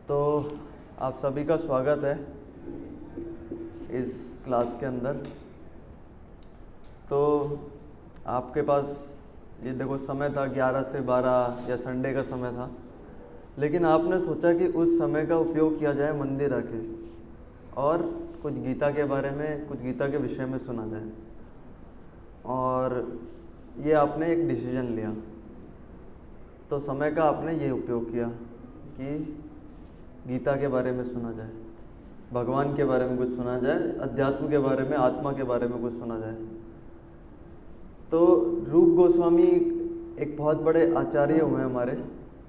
तो आप सभी का स्वागत है इस क्लास के अंदर। तो आपके पास ये देखो समय था 11 से 12 या संडे का समय था, लेकिन आपने सोचा कि उस समय का उपयोग किया जाए मंदिर आके और कुछ गीता के बारे में, कुछ गीता के विषय में सुना जाए। और ये आपने एक डिसीजन लिया, तो समय का आपने ये उपयोग किया कि गीता के बारे में सुना जाए, भगवान के बारे में कुछ सुना जाए, अध्यात्म के बारे में, आत्मा के बारे में कुछ सुना जाए। तो रूप गोस्वामी एक बहुत बड़े आचार्य हुए हमारे,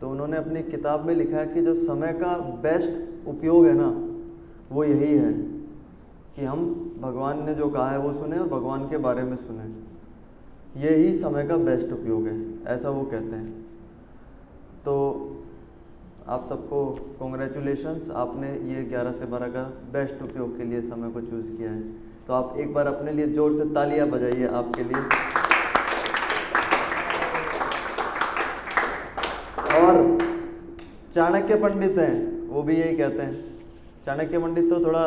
तो उन्होंने अपनी किताब में लिखा है कि जो समय का बेस्ट उपयोग है ना, वो यही है कि हम भगवान ने जो कहा है वो सुने और भगवान के बारे में सुने। यही समय का बेस्ट उपयोग है, ऐसा वो कहते हैं। तो आप सबको कॉन्ग्रेचुलेशंस, आपने ये 11 से 12 का बेस्ट उपयोग के लिए समय को चूज़ किया है। तो आप एक बार अपने लिए जोर से तालियां बजाइए आपके लिए। और चाणक्य पंडित हैं, वो भी यही कहते हैं। चाणक्य पंडित तो थोड़ा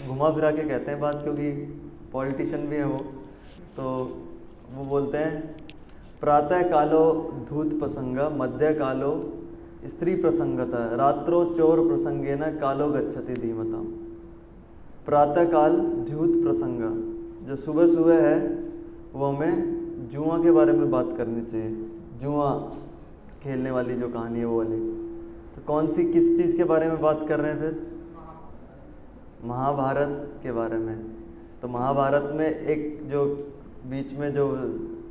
घुमा फिरा के कहते हैं बात, क्योंकि पॉलिटिशियन भी है वो। तो वो बोलते हैं, प्रातः कालो धूत प्रसंग, मध्य कालो स्त्री प्रसंगता, रात्रो चोर प्रसंगेन कालो गच्छति धीमता। प्रातः काल धूत प्रसंग, जो सुबह सुबह है वो हमें जुआ के बारे में बात करनी चाहिए। जुआ खेलने वाली जो कहानी है वो वाली। तो कौन सी, किस चीज़ के बारे में बात कर रहे हैं फिर? महाभारत के बारे में। तो महाभारत में एक जो बीच में जो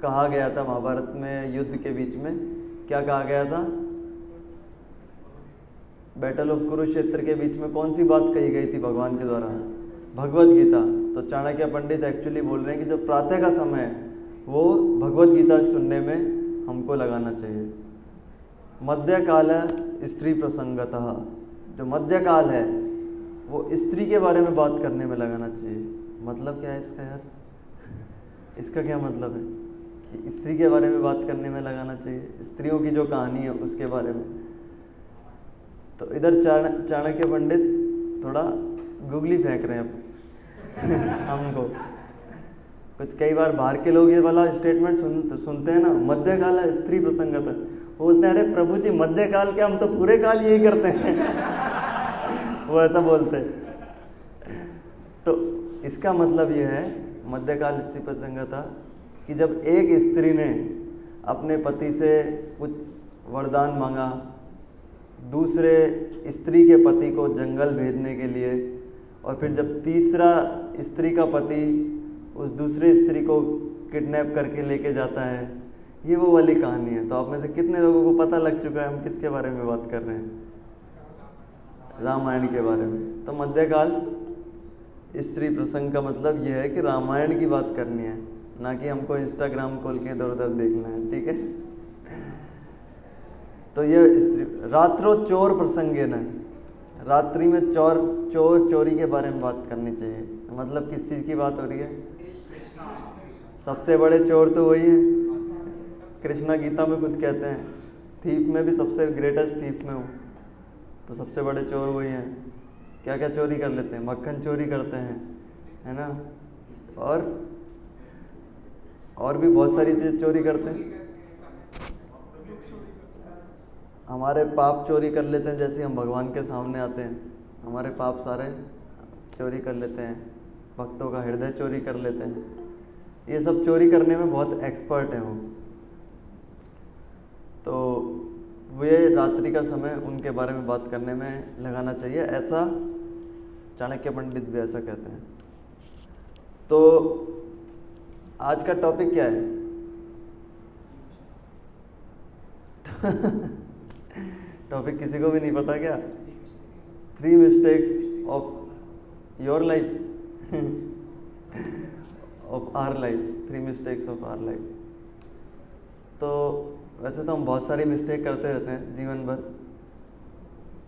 कहा गया था, महाभारत में युद्ध के बीच में क्या कहा गया था? बैटल ऑफ कुरुक्षेत्र के बीच में कौन सी बात कही गई थी भगवान के द्वारा? भगवत गीता। तो चाणक्य पंडित एक्चुअली बोल रहे हैं कि जो प्रातः का समय है वो भगवत गीता सुनने में हमको लगाना चाहिए। मध्य काल स्त्री प्रसंगतः, जो मध्य काल है वो स्त्री के बारे में बात करने में लगाना चाहिए। मतलब क्या है इसका यार? इसका क्या मतलब है कि स्त्री के बारे में बात करने में लगाना चाहिए? स्त्रियों की जो कहानी है उसके बारे में। तो इधर चाणक्य पंडित थोड़ा गुगली फेंक रहे हैं हमको। कुछ कई बार बाहर के लोग ये वाला स्टेटमेंट सुनते हैं ना, मध्यकाल स्त्री प्रसंगत है, वो बोलते हैं अरे प्रभु जी मध्यकाल क्या, हम तो पूरे काल यही करते हैं वो ऐसा बोलते हैं। तो इसका मतलब ये है मध्यकाल स्त्री प्रसंगता कि जब एक स्त्री ने अपने पति से कुछ वरदान मांगा दूसरे स्त्री के पति को जंगल भेजने के लिए, और फिर जब तीसरा स्त्री का पति उस दूसरे स्त्री को किडनैप करके लेके जाता है, ये वो वाली कहानी है। तो आप में से कितने लोगों को पता लग चुका है हम किसके बारे में बात कर रहे हैं? रामायण के बारे में। तो मध्यकाल स्त्री प्रसंग का मतलब ये है कि रामायण की बात करनी है, ना कि हमको इंस्टाग्राम खोल के इधर उधर देखना है, ठीक है? तो ये रात्रो चोर प्रसंगे न, रात्रि में चोरी के बारे में बात करनी चाहिए। मतलब किस चीज़ की बात हो रही है? सबसे बड़े चोर तो वही है। कृष्णा गीता में खुद कहते हैं, थीफ में भी सबसे ग्रेटेस्ट थीफ में हूँ। तो सबसे बड़े चोर वही हैं। क्या क्या चोरी कर लेते हैं? मक्खन चोरी करते हैं, है ना? और भी बहुत सारी चीज़ चोरी करते हैं। हमारे पाप चोरी कर लेते हैं, जैसे हम भगवान के सामने आते हैं हमारे पाप सारे चोरी कर लेते हैं। भक्तों का हृदय चोरी कर लेते हैं। ये सब चोरी करने में बहुत एक्सपर्ट हैं वो। तो वे रात्रि का समय उनके बारे में बात करने में लगाना चाहिए, ऐसा चाणक्य पंडित भी ऐसा कहते हैं। तो आज का टॉपिक क्या है? टॉपिक किसी को भी नहीं पता क्या? 3 mistakes of your life of our life, 3 mistakes of our life. तो वैसे तो हम बहुत सारी मिस्टेक करते रहते हैं जीवन भर।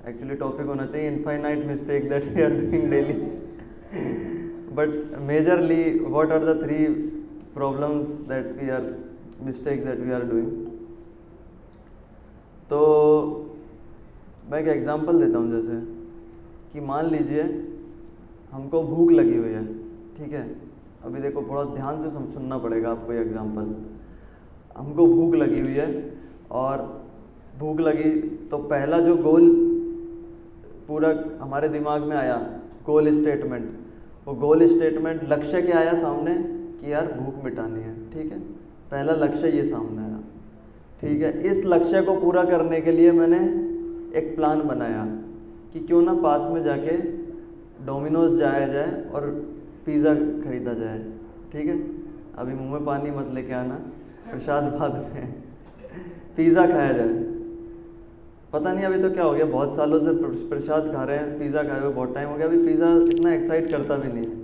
एक्चुअली टॉपिक होना चाहिए infinite mistake that we are doing daily, but majorly what are the 3 problems that we are, mistakes that we are doing. तो मैं एक एग्जांपल देता हूँ, जैसे कि मान लीजिए हमको भूख लगी हुई है, ठीक है। अभी देखो बहुत ध्यान से सुनना पड़ेगा आपको ये एग्जांपल। हमको भूख लगी हुई है और भूख लगी तो पहला जो गोल पूरा हमारे दिमाग में आया, गोल स्टेटमेंट, वो गोल स्टेटमेंट लक्ष्य क्या आया सामने कि यार भूख मिटानी है, ठीक है। पहला लक्ष्य ये सामने आया, ठीक है। इस लक्ष्य को पूरा करने के लिए मैंने एक प्लान बनाया कि क्यों ना पास में जाके डोमिनोज जाया जाए और पिज़्ज़ा खरीदा जाए, ठीक है। अभी मुंह में पानी मत लेके आना, प्रसाद बाद में पिज़्ज़ा खाया जाए। पता नहीं अभी तो क्या हो गया, बहुत सालों से प्रसाद खा रहे हैं, पिज़्ज़ा खाए हुए बहुत टाइम हो गया। अभी पिज़्ज़ा इतना एक्साइट करता भी नहीं है,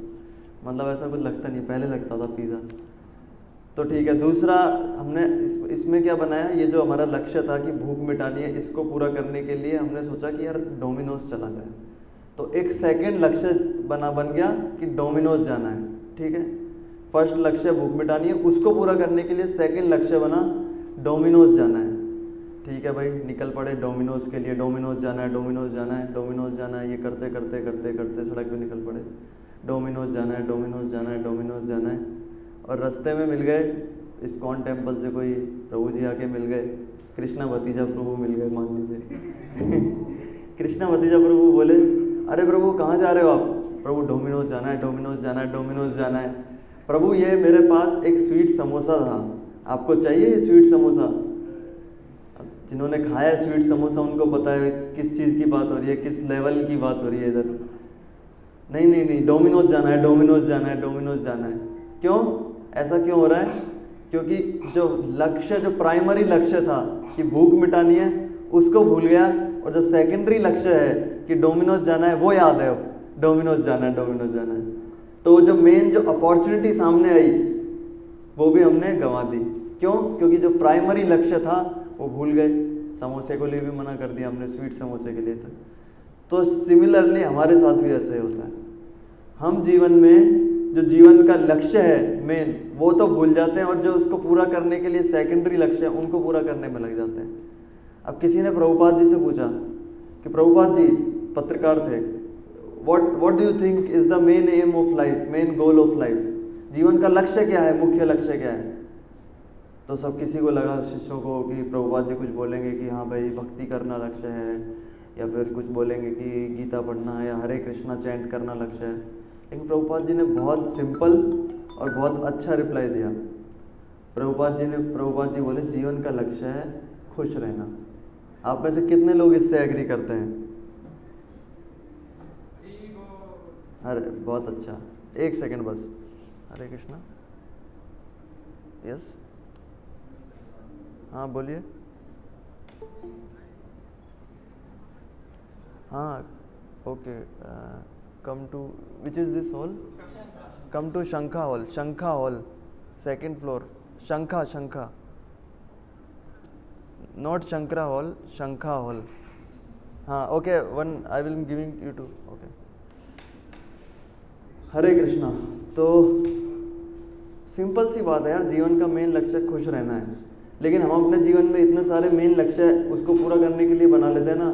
मतलब ऐसा कुछ लगता नहीं, पहले लगता था पिज़्ज़ा। तो ठीक है, दूसरा हमने इसमें क्या बनाया, ये जो हमारा लक्ष्य था कि भूख मिटानी है, इसको पूरा करने के लिए हमने सोचा कि यार डोमिनोज चला जाए। तो एक सेकंड लक्ष्य बन गया कि डोमिनोज जाना है, ठीक है। फर्स्ट लक्ष्य भूख मिटानी है, उसको पूरा करने के लिए सेकंड लक्ष्य बना डोमिनोज जाना है, ठीक है भाई। निकल पड़े डोमिनोज के लिए, डोमिनोज जाना है, डोमिनोज जाना है, डोमिनोज जाना है, ये करते करते करते करते सड़क पे निकल पड़े, डोमिनोज जाना है, डोमिनोज जाना है, डोमिनोज जाना है। और रास्ते में मिल गए इस्कॉन टेम्पल से कोई प्रभु जी आके मिल गए, कृष्णा भतीजा प्रभु मिल गए मान लीजिए। कृष्णा भतीजा प्रभु बोले, अरे प्रभु कहाँ जा रहे हो आप? प्रभु डोमिनोज जाना है, डोमिनोज जाना है, डोमिनोज जाना है। प्रभु ये मेरे पास एक स्वीट समोसा था, आपको चाहिए ये स्वीट समोसा? जिन्होंने खाया है स्वीट समोसा उनको पता है किस चीज़ की बात हो रही है, किस लेवल की बात हो रही है इधर। नहीं नहीं नहीं, डोमिनोज जाना है, डोमिनोज जाना है, डोमिनोज जाना है। क्यों ऐसा क्यों हो रहा है? क्योंकि जो लक्ष्य, जो प्राइमरी लक्ष्य था कि भूख मिटानी है, उसको भूल गया, और जो सेकेंडरी लक्ष्य है कि डोमिनोज जाना है, वो याद है। अब डोमिनोज जाना है, डोमिनोज जाना है, तो जो मेन जो अपॉर्चुनिटी सामने आई वो भी हमने गंवा दी। क्यों? क्योंकि जो प्राइमरी लक्ष्य था वो भूल गए। समोसे को लिए भी मना कर दिया हमने, स्वीट समोसे के लिए था। तो सिमिलरली हमारे साथ भी ऐसा ही होता है। हम जीवन में जो जीवन का लक्ष्य है मेन, वो तो भूल जाते हैं, और जो उसको पूरा करने के लिए सेकेंडरी लक्ष्य है उनको पूरा करने में लग जाते हैं। अब किसी ने प्रभुपाद जी से पूछा कि प्रभुपाद जी पत्रकार थे, what do you think is the main M of life, main goal of life? जीवन का लक्ष्य क्या है, मुख्य लक्ष्य क्या है? तो सब किसी को लगा, शिष्यों को, कि प्रभुपाद जी कुछ बोलेंगे कि हाँ भाई भक्ति करना लक्ष्य है, या फिर कुछ बोलेंगे कि गीता पढ़ना है, या हरे कृष्णा चैंट करना लक्ष्य है। लेकिन प्रभुपाद जी ने बहुत सिंपल और बहुत अच्छा रिप्लाई दिया। प्रभुपाद जी बोले जीवन का लक्ष्य है खुश रहना। आप में से कितने लोग इससे एग्री करते हैं? अरे बहुत अच्छा, एक सेकंड बस। हरे कृष्णा, यस, हाँ बोलिए। हाँ okay, come to which is this hall? Come to Shankha hall, Shankha hall, second floor, Shankha, not Shankara hall, Shankha hall. हाँ okay, one I will giving you two, okay. Hare Krishna. तो सिंपल सी बात है यार, जीवन का मेन लक्ष्य खुश रहना है, लेकिन हम अपने जीवन में इतने सारे मेन लक्ष्य उसको पूरा करने के लिए बना लेते हैं ना,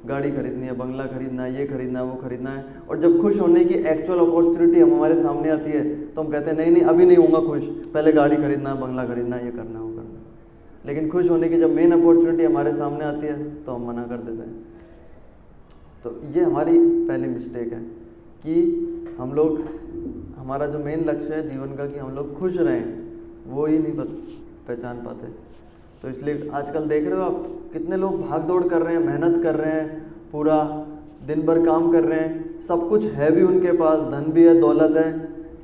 गाड़ी खरीदनी है, बंगला खरीदना है, ये खरीदना है, वो खरीदना है, और जब खुश होने की एक्चुअल अपॉर्चुनिटी हमारे सामने आती है तो हम कहते हैं नहीं नहीं अभी नहीं होऊंगा खुश, पहले गाड़ी खरीदना है, बंगला खरीदना है, ये करना है, वो करना है। लेकिन खुश होने की जब मेन अपॉर्चुनिटी हमारे सामने आती है तो हम मना कर देते हैं। तो ये हमारी पहली मिस्टेक है कि हम लोग, हमारा जो मेन लक्ष्य है जीवन का कि हम लोग खुश रहें, वो ही नहीं पहचान पाते। तो इसलिए आजकल देख रहे हो आप, कितने लोग भाग दौड़ कर रहे हैं, मेहनत कर रहे हैं, पूरा दिन भर काम कर रहे हैं, सब कुछ है भी उनके पास, धन भी है, दौलत है,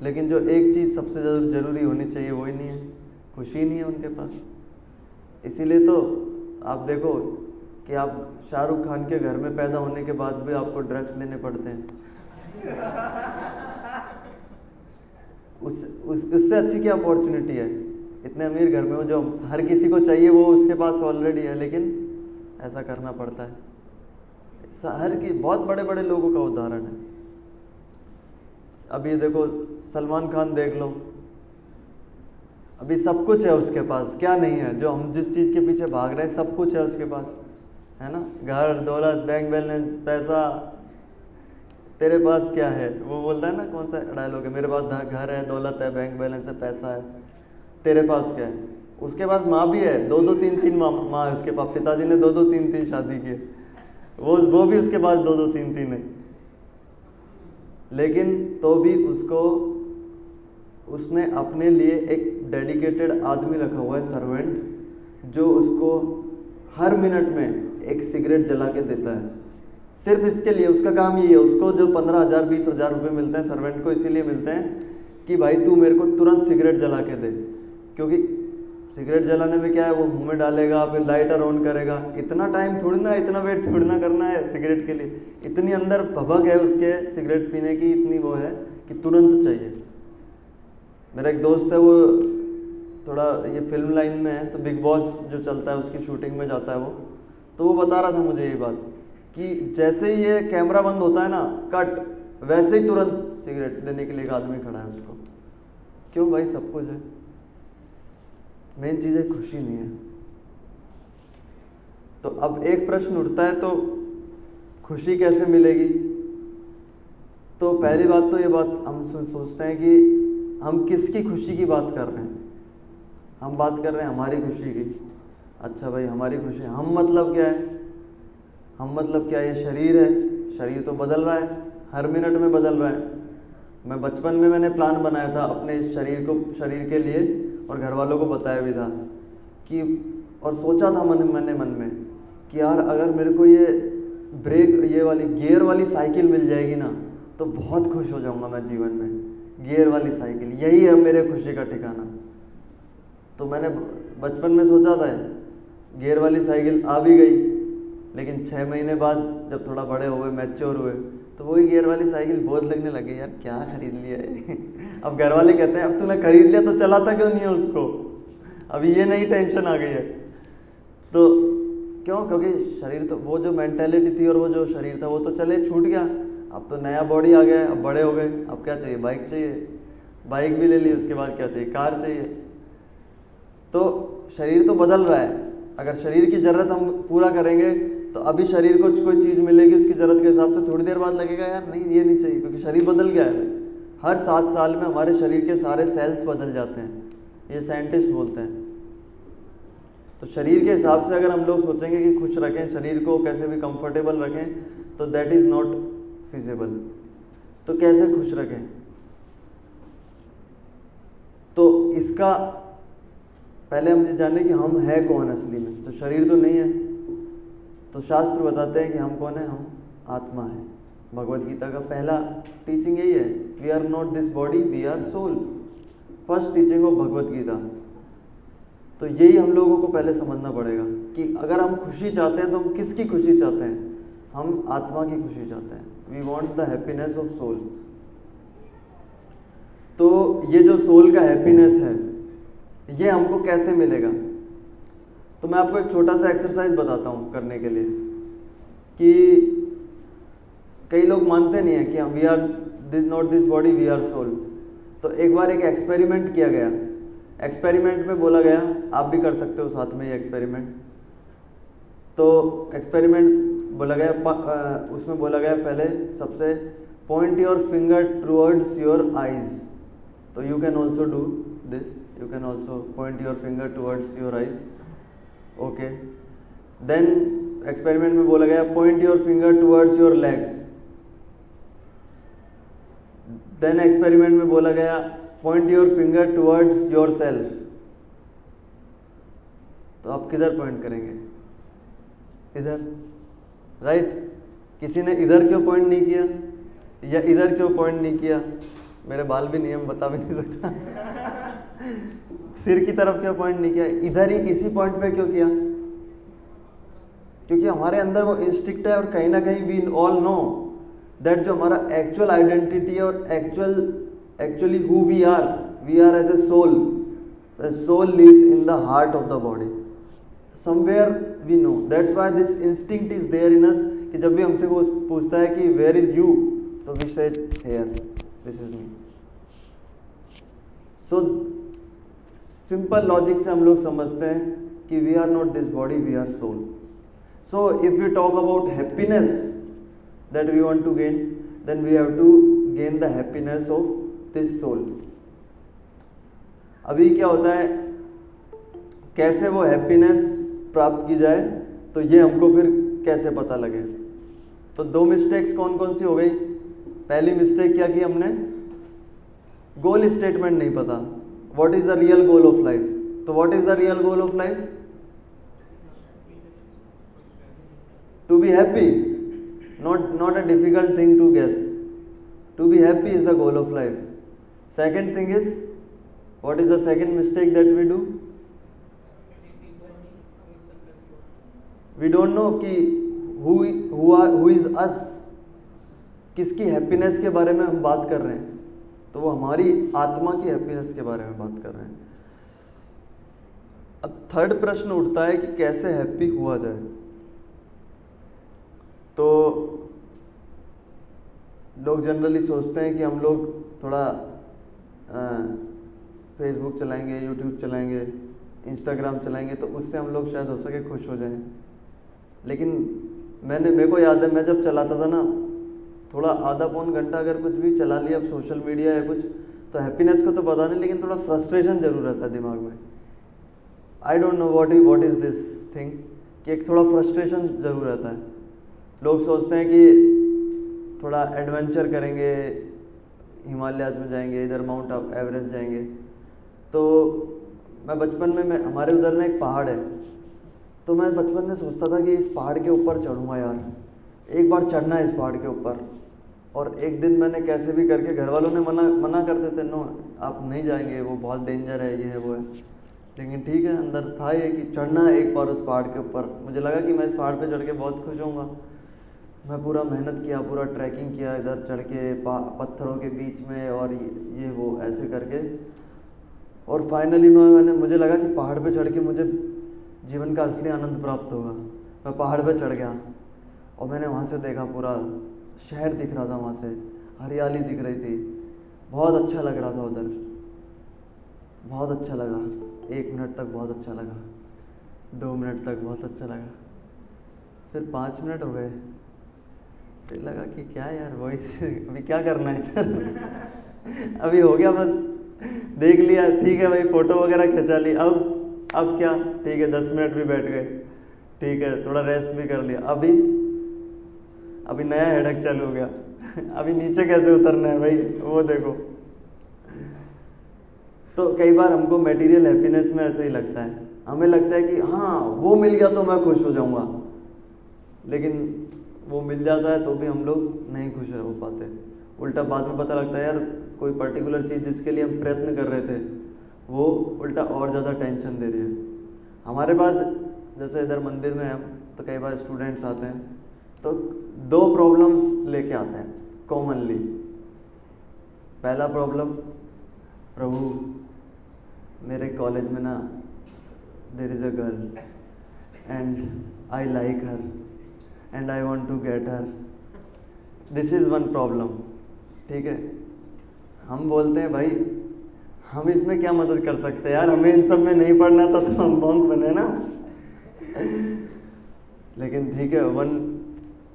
लेकिन जो एक चीज़ सबसे ज़रूरी होनी चाहिए वो ही नहीं है, खुशी नहीं है उनके पास। इसीलिए तो आप देखो कि आप शाहरुख खान के घर में पैदा होने के बाद भी आपको ड्रग्स लेने पड़ते हैं। उससे अच्छी क्या अपॉर्चुनिटी है? इतने अमीर घर में हो, जो हर किसी को चाहिए वो उसके पास ऑलरेडी है, लेकिन ऐसा करना पड़ता है। हर की बहुत बड़े बड़े लोगों का उदाहरण है। अब ये देखो सलमान खान देख लो, अभी सब कुछ है उसके पास, क्या नहीं है? जो हम जिस चीज़ के पीछे भाग रहे हैं सब कुछ है उसके पास, है ना, घर दौलत बैंक बैलेंस पैसा, तेरे पास क्या है, वो बोलता है ना, कौन सा डायलॉग है, मेरे पास घर है, दौलत है, बैंक बैलेंस है, पैसा है, तेरे पास क्या है। उसके पास माँ भी है, दो दो तीन तीन माँ है उसके पास, पिताजी ने दो दो तीन तीन शादी की है, वो भी उसके पास दो दो तीन तीन है, लेकिन तो भी उसने अपने लिए एक डेडिकेटेड आदमी रखा हुआ है, सर्वेंट, जो उसको हर मिनट में एक सिगरेट जला के देता है। सिर्फ इसके लिए, उसका काम यही है। उसको जो 15,000 20,000 रुपये मिलते हैं सर्वेंट को, इसीलिए मिलते हैं कि भाई तू मेरे को तुरंत सिगरेट जला के दे, क्योंकि सिगरेट जलाने में क्या है, वो मुंह में डालेगा, फिर लाइटर ऑन करेगा, इतना टाइम थोड़ी ना, इतना वेट थोड़ी ना करना है सिगरेट के लिए। इतनी अंदर भभक है उसके सिगरेट पीने की, इतनी वो है कि तुरंत चाहिए। मेरा एक दोस्त है, वो थोड़ा ये फिल्म लाइन में है, तो बिग बॉस जो चलता है उसकी शूटिंग में जाता है वो, तो वो बता रहा था मुझे ये बात कि जैसे ही ये कैमरा बंद होता है ना, कट, वैसे ही तुरंत सिगरेट देने के लिए एक आदमी खड़ा है उसको। क्यों भाई, सब कुछ है, मेन चीज़ है खुशी नहीं है। तो अब एक प्रश्न उठता है, तो खुशी कैसे मिलेगी। तो पहली बात तो ये बात हम सोचते हैं कि हम किसकी खुशी की बात कर रहे हैं। हम बात कर रहे हैं हमारी खुशी की। अच्छा भाई, हमारी खुशी, हम मतलब क्या है, हम मतलब क्या है, ये शरीर है, शरीर तो बदल रहा है, हर मिनट में बदल रहा है। मैं बचपन में मैंने प्लान बनाया था अपने शरीर के लिए, और घर वालों को बताया भी था कि, और सोचा था मन में कि यार अगर मेरे को ये गियर वाली साइकिल मिल जाएगी ना, तो बहुत खुश हो जाऊंगा मैं जीवन में। गियर वाली साइकिल, यही है मेरे खुशी का ठिकाना। तो मैंने बचपन में सोचा था, गियर वाली साइकिल आ भी गई, लेकिन 6 महीने बाद जब थोड़ा बड़े हुए, मैच्योर हुए, तो वही गियर वाली साइकिल बोझ लगने लगी, यार क्या खरीद लिया है। अब घर वाले कहते हैं, अब तूने खरीद लिया तो चलाता क्यों नहीं है उसको, अभी ये नई टेंशन आ गई है। तो क्यों, क्योंकि शरीर तो, वो जो मेंटेलिटी थी और वो जो शरीर था वो तो चले, छूट गया। अब तो नया बॉडी आ गया, अब बड़े हो गए, अब क्या चाहिए, बाइक चाहिए, बाइक भी ले ली, उसके बाद क्या चाहिए, कार चाहिए। तो शरीर तो बदल रहा है। अगर शरीर की ज़रूरत हम पूरा करेंगे तो अभी शरीर को कोई चीज़ मिलेगी उसकी ज़रूरत के हिसाब से, थोड़ी देर बाद लगेगा यार नहीं ये नहीं चाहिए, क्योंकि शरीर बदल गया है। हर 7 साल में हमारे शरीर के सारे सेल्स बदल जाते हैं, ये साइंटिस्ट बोलते हैं। तो शरीर के हिसाब से अगर हम लोग सोचेंगे कि खुश रखें, शरीर को कैसे भी कंफर्टेबल रखें, तो दैट इज़ नॉट फिजिबल। तो कैसे खुश रखें, तो इसका पहले हम ये जाने कि हम है कौन असली में। तो शरीर तो नहीं है, तो शास्त्र बताते हैं कि हम कौन है, हम आत्मा है। भगवत गीता का पहला टीचिंग यही है, we are not this body, we are soul. First teaching of Bhagavad Gita. तो यही हम लोगों को पहले समझना पड़ेगा कि अगर हम खुशी चाहते हैं तो हम किसकी खुशी चाहते हैं, हम आत्मा की खुशी चाहते हैं। We want the happiness of soul. तो ये जो सोल का हैप्पीनेस है, ये हमको कैसे मिलेगा। तो मैं आपको एक छोटा सा एक्सरसाइज बताता हूँ करने के लिए, कि कई लोग मानते नहीं हैं कि हम we are not this body, we are soul. तो एक बार एक एक्सपेरिमेंट किया गया। एक्सपेरिमेंट में बोला गया, आप भी कर सकते हो साथ में ये एक्सपेरिमेंट। तो एक्सपेरिमेंट बोला गया, उसमें बोला गया पहले सबसे, point your finger towards your eyes. तो you can also do this, you can also point your finger towards your eyes, okay. Then experiment में बोला गया, point your finger towards your legs. Then experiment में बोला गया, point your finger towards yourself. तो आप किधर पॉइंट करेंगे, इधर, राइट। किसी ने इधर क्यों पॉइंट नहीं किया, या इधर क्यों पॉइंट नहीं किया, मेरे बाल भी नहीं है, बता भी नहीं सकता। सिर की तरफ क्यों पॉइंट नहीं किया, इधर ही इसी पॉइंट पे क्यों किया, क्योंकि हमारे अंदर वो इंस्टिंक्ट है, और कहीं ना कहीं वी ऑल नो दैट जो हमारा एक्चुअल आइडेंटिटी और actually who we are as a soul. The soul lives in the heart of the body, somewhere we know. That's why this instinct is there in us, कि जब भी हमसे वो पूछता है कि वेयर इज यू, तो we said here, this is me. So simple logic से हम लोग समझते हैं कि we are not this body, we are soul. So if we talk about happiness that we want to gain, then we have to gain the happiness of this soul. अभी क्या होता है, कैसे वो हैप्पीनेस प्राप्त की जाए, तो ये हमको फिर कैसे पता लगे। तो दो मिस्टेक्स कौन कौन सी हो गई। पहली मिस्टेक क्या की हमने, गोल स्टेटमेंट नहीं पता, what is the real goal of life. तो what is the real goal of life, to be happy, not a difficult thing to guess. To be happy is the goal of life. Second thing is, what is the second mistake that we do? We don't know कि who is us, किसकी happiness के बारे में हम बात कर रहे हैं। तो वो हमारी आत्मा की हैप्पीनेस के बारे में बात कर रहे हैं। अब थर्ड प्रश्न उठता है कि कैसे हैप्पी हुआ जाए। तो लोग जनरली सोचते हैं कि हम लोग थोड़ा फेसबुक चलाएंगे, यूट्यूब चलाएंगे, इंस्टाग्राम चलाएंगे, तो उससे हम लोग शायद हो सके खुश हो जाएं। लेकिन मेरे को याद है, मैं जब चलाता था ना, थोड़ा आधा पौन घंटा अगर कुछ भी चला लिया अब सोशल मीडिया या कुछ, तो हैप्पीनेस को तो पता नहीं, लेकिन थोड़ा फ्रस्ट्रेशन जरूर रहता है दिमाग में। I don't know what is this thing, कि एक थोड़ा फ्रस्ट्रेशन जरूर रहता है। लोग सोचते हैं कि थोड़ा एडवेंचर करेंगे, हिमालयाज़ में जाएंगे, इधर माउंट एवरेस्ट जाएंगे। तो मैं बचपन में हमारे उधर ना एक पहाड़ है, तो मैं बचपन में सोचता था कि इस पहाड़ के ऊपर चढ़ूँगा यार, एक बार चढ़ना है इस पहाड़ के ऊपर। और एक दिन मैंने कैसे भी करके, घर वालों ने मना करते थे, नो आप नहीं जाएंगे, वो बहुत डेंजर है, ये है वो है। लेकिन ठीक है, अंदर था ये कि चढ़ना है एक बार उस पहाड़ के ऊपर। मुझे लगा कि मैं इस पहाड़ पे चढ़ के बहुत खुश होऊंगा। मैं पूरा मेहनत किया, पूरा ट्रैकिंग किया, इधर चढ़ के पत्थरों के बीच में, और ये वो ऐसे करके, और फाइनली मुझे लगा कि पहाड़ पे चढ़ के मुझे जीवन का असली आनंद प्राप्त होगा। मैं पहाड़ पे चढ़ गया और मैंने वहाँ से देखा, पूरा शहर दिख रहा था, वहाँ से हरियाली दिख रही थी, बहुत अच्छा लग रहा था उधर, बहुत अच्छा लगा। 1 मिनट तक बहुत अच्छा लगा, 2 मिनट तक बहुत अच्छा लगा, फिर 5 मिनट हो गए, फिर लगा कि क्या यार वही अभी क्या करना है इधर अभी हो गया, बस देख लिया, ठीक है भाई, फ़ोटो वगैरह खिंचा ली, अब क्या, ठीक है 10 मिनट भी बैठ गए, ठीक है थोड़ा रेस्ट भी कर लिया, अभी नया हेडेक चालू हो गया अभी नीचे कैसे उतरना है भाई, वो देखो। तो कई बार हमको मटेरियल हैप्पीनेस में ऐसे ही लगता है, हमें लगता है कि हाँ वो मिल गया तो मैं खुश हो जाऊंगा, लेकिन वो मिल जाता है तो भी हम लोग नहीं खुश हो पाते। उल्टा बाद में पता लगता है यार, कोई पर्टिकुलर चीज़ जिसके लिए हम प्रयत्न कर रहे थे, वो उल्टा और ज़्यादा टेंशन दे रही है हमारे पास। जैसे इधर मंदिर में हम, तो कई बार स्टूडेंट्स आते हैं, तो 2 प्रॉब्लम्स लेके आते हैं कॉमनली। पहला प्रॉब्लम, प्रभु मेरे कॉलेज में ना there is a girl and I like her and I want to get her, this is one problem. ठीक है, हम बोलते हैं भाई हम इसमें क्या मदद कर सकते हैं यार, हमें इन सब में नहीं पढ़ना था, तो हम बॉन्क बने ना लेकिन ठीक है, one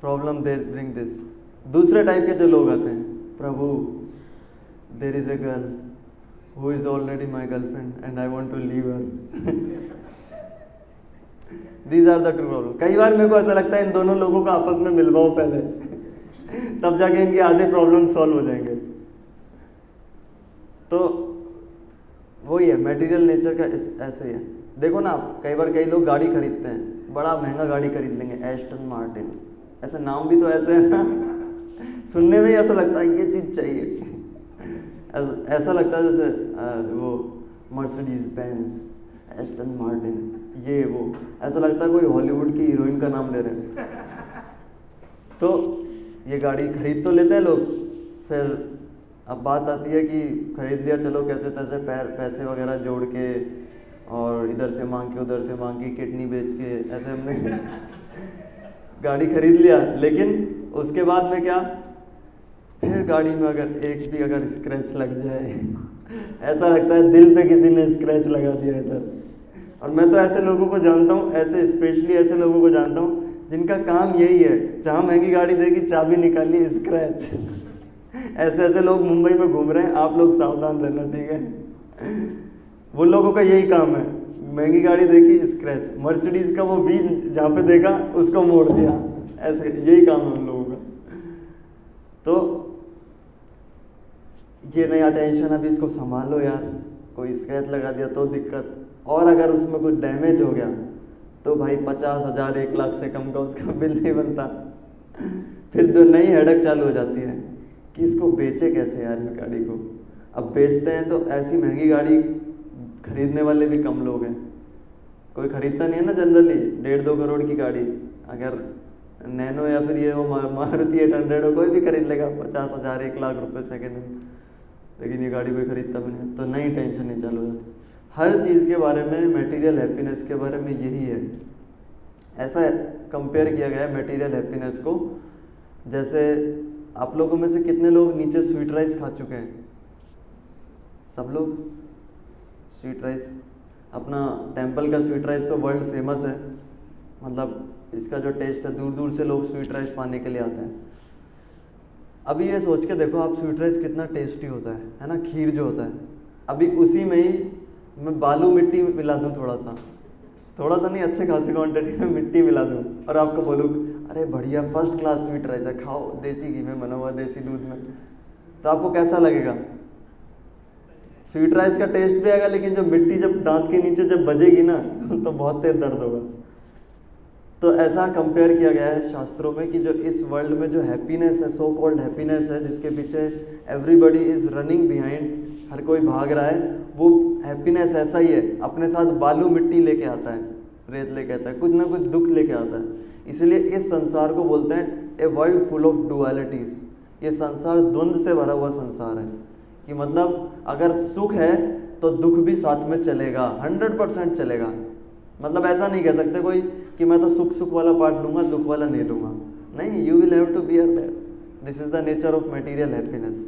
problem they bring this. दूसरे टाइप के जो लोग आते हैं, प्रभु there is a girl who is already my girlfriend and I want to leave her these are the true problem. कई बार मेरे को ऐसा लगता है इन दोनों लोगों को आपस में मिलवाओ पहले तब जाके इनके आधे प्रॉब्लम सॉल्व हो जाएंगे। तो वही है, मटेरियल नेचर का ऐसे ही है। देखो ना, आप कई बार कई लोग गाड़ी खरीदते हैं, बड़ा महंगा गाड़ी खरीद लेंगे, एस्टन मार्टिन, ऐसा नाम भी तो ऐसे है ना सुनने में ही ऐसा लगता है ये चीज़ चाहिए ऐसा लगता है जैसे वो मर्सिडीज बेंज, एस्टन मार्टिन, ये वो, ऐसा लगता है कोई हॉलीवुड की हीरोइन का नाम ले रहे हैं तो ये गाड़ी खरीद तो लेते हैं लोग, फिर अब बात आती है कि खरीद लिया, चलो कैसे तैसे पैसे वगैरह जोड़ के और इधर से मांग के उधर से मांग के किडनी बेच के ऐसे हमने गाड़ी खरीद लिया, लेकिन उसके बाद में क्या, फिर गाड़ी में अगर एक भी अगर स्क्रैच लग जाए ऐसा लगता है दिल पे किसी ने स्क्रैच लगा दिया इधर। और मैं तो ऐसे लोगों को जानता हूँ, ऐसे स्पेशली ऐसे लोगों को जानता हूँ जिनका काम यही है, जहाँ महंगी गाड़ी देखी चाबी निकाली स्क्रैच। ऐसे ऐसे लोग मुंबई में घूम रहे हैं, आप लोग सावधान रहना, ठीक है। वो लोगों का यही काम है, महंगी गाड़ी देखी स्क्रैच, मर्सिडीज का वो भी जहाँ पे देखा उसको मोड़ दिया, ऐसे यही काम है उन लोगों का। तो ये नया टेंशन, अभी इसको संभालो यार, कोई स्क्रैच लगा दिया तो दिक्कत, और अगर उसमें कुछ डैमेज हो गया तो भाई 50,000 1 लाख से कम का उसका बिल नहीं बनता। फिर तो नई हेडक चालू हो जाती है कि इसको बेचे कैसे यार इस गाड़ी को। अब बेचते हैं तो ऐसी महंगी गाड़ी खरीदने वाले भी कम लोग हैं, कोई खरीदता नहीं है ना जनरली 1.5-2 करोड़ की गाड़ी। अगर नैनो या फिर ये वो मारुति 800 हो, कोई भी खरीद लेगा 50,000 1 लाख रुपए सेकेंड में, लेकिन ये गाड़ी कोई खरीदता भी नहीं। तो नई टेंशन नहीं चालू हो जाती। हर चीज़ के बारे में, मटेरियल हैप्पीनेस के बारे में यही है। ऐसा कंपेयर किया गया है मटेरियल हैप्पीनेस को, जैसे आप लोगों में से कितने लोग नीचे स्वीट राइस खा चुके हैं? सब लोग स्वीट राइस, अपना टेम्पल का स्वीट राइस तो वर्ल्ड फेमस है, मतलब इसका जो टेस्ट है दूर दूर से लोग स्वीट राइस पाने के लिए आते हैं। अभी ये सोच के देखो आप, स्वीट राइस कितना टेस्टी होता है ना, खीर जो होता है, अभी उसी में ही मैं बालू मिट्टी मिला दूँ, थोड़ा सा नहीं, अच्छे खासी क्वांटिटी में मिट्टी मिला दूँ और आपको बोलूँ अरे बढ़िया फर्स्ट क्लास स्वीट राइस है, खाओ, देसी घी में बना हुआ, देसी दूध में, तो आपको कैसा लगेगा? स्वीट राइस का टेस्ट भी आएगा, लेकिन जो मिट्टी जब दांत के नीचे जब बजेगी ना तो बहुत तेज दर्द होगा। तो ऐसा कंपेयर किया गया है शास्त्रों में कि जो इस वर्ल्ड में जो हैप्पीनेस है, सो कॉल्ड हैप्पीनेस है, जिसके पीछे एवरीबडी इज़ रनिंग बिहाइंड, हर कोई भाग रहा है, वो हैप्पीनेस ऐसा ही है, अपने साथ बालू मिट्टी लेके आता है, रेत लेके आता है, कुछ ना कुछ दुख लेके आता है। इसलिए इस संसार को बोलते हैं ए वर्ल्ड फुल ऑफ डुअलिटीज़। ये संसार द्वंद्व से भरा हुआ संसार है, कि मतलब अगर सुख है तो दुख भी साथ में चलेगा, 100% चलेगा। मतलब ऐसा नहीं कह सकते कोई कि मैं तो सुख वाला पार्ट लूँगा, दुख वाला नहीं लूँगा, नहीं, you will have to bear that, this is the nature of material happiness,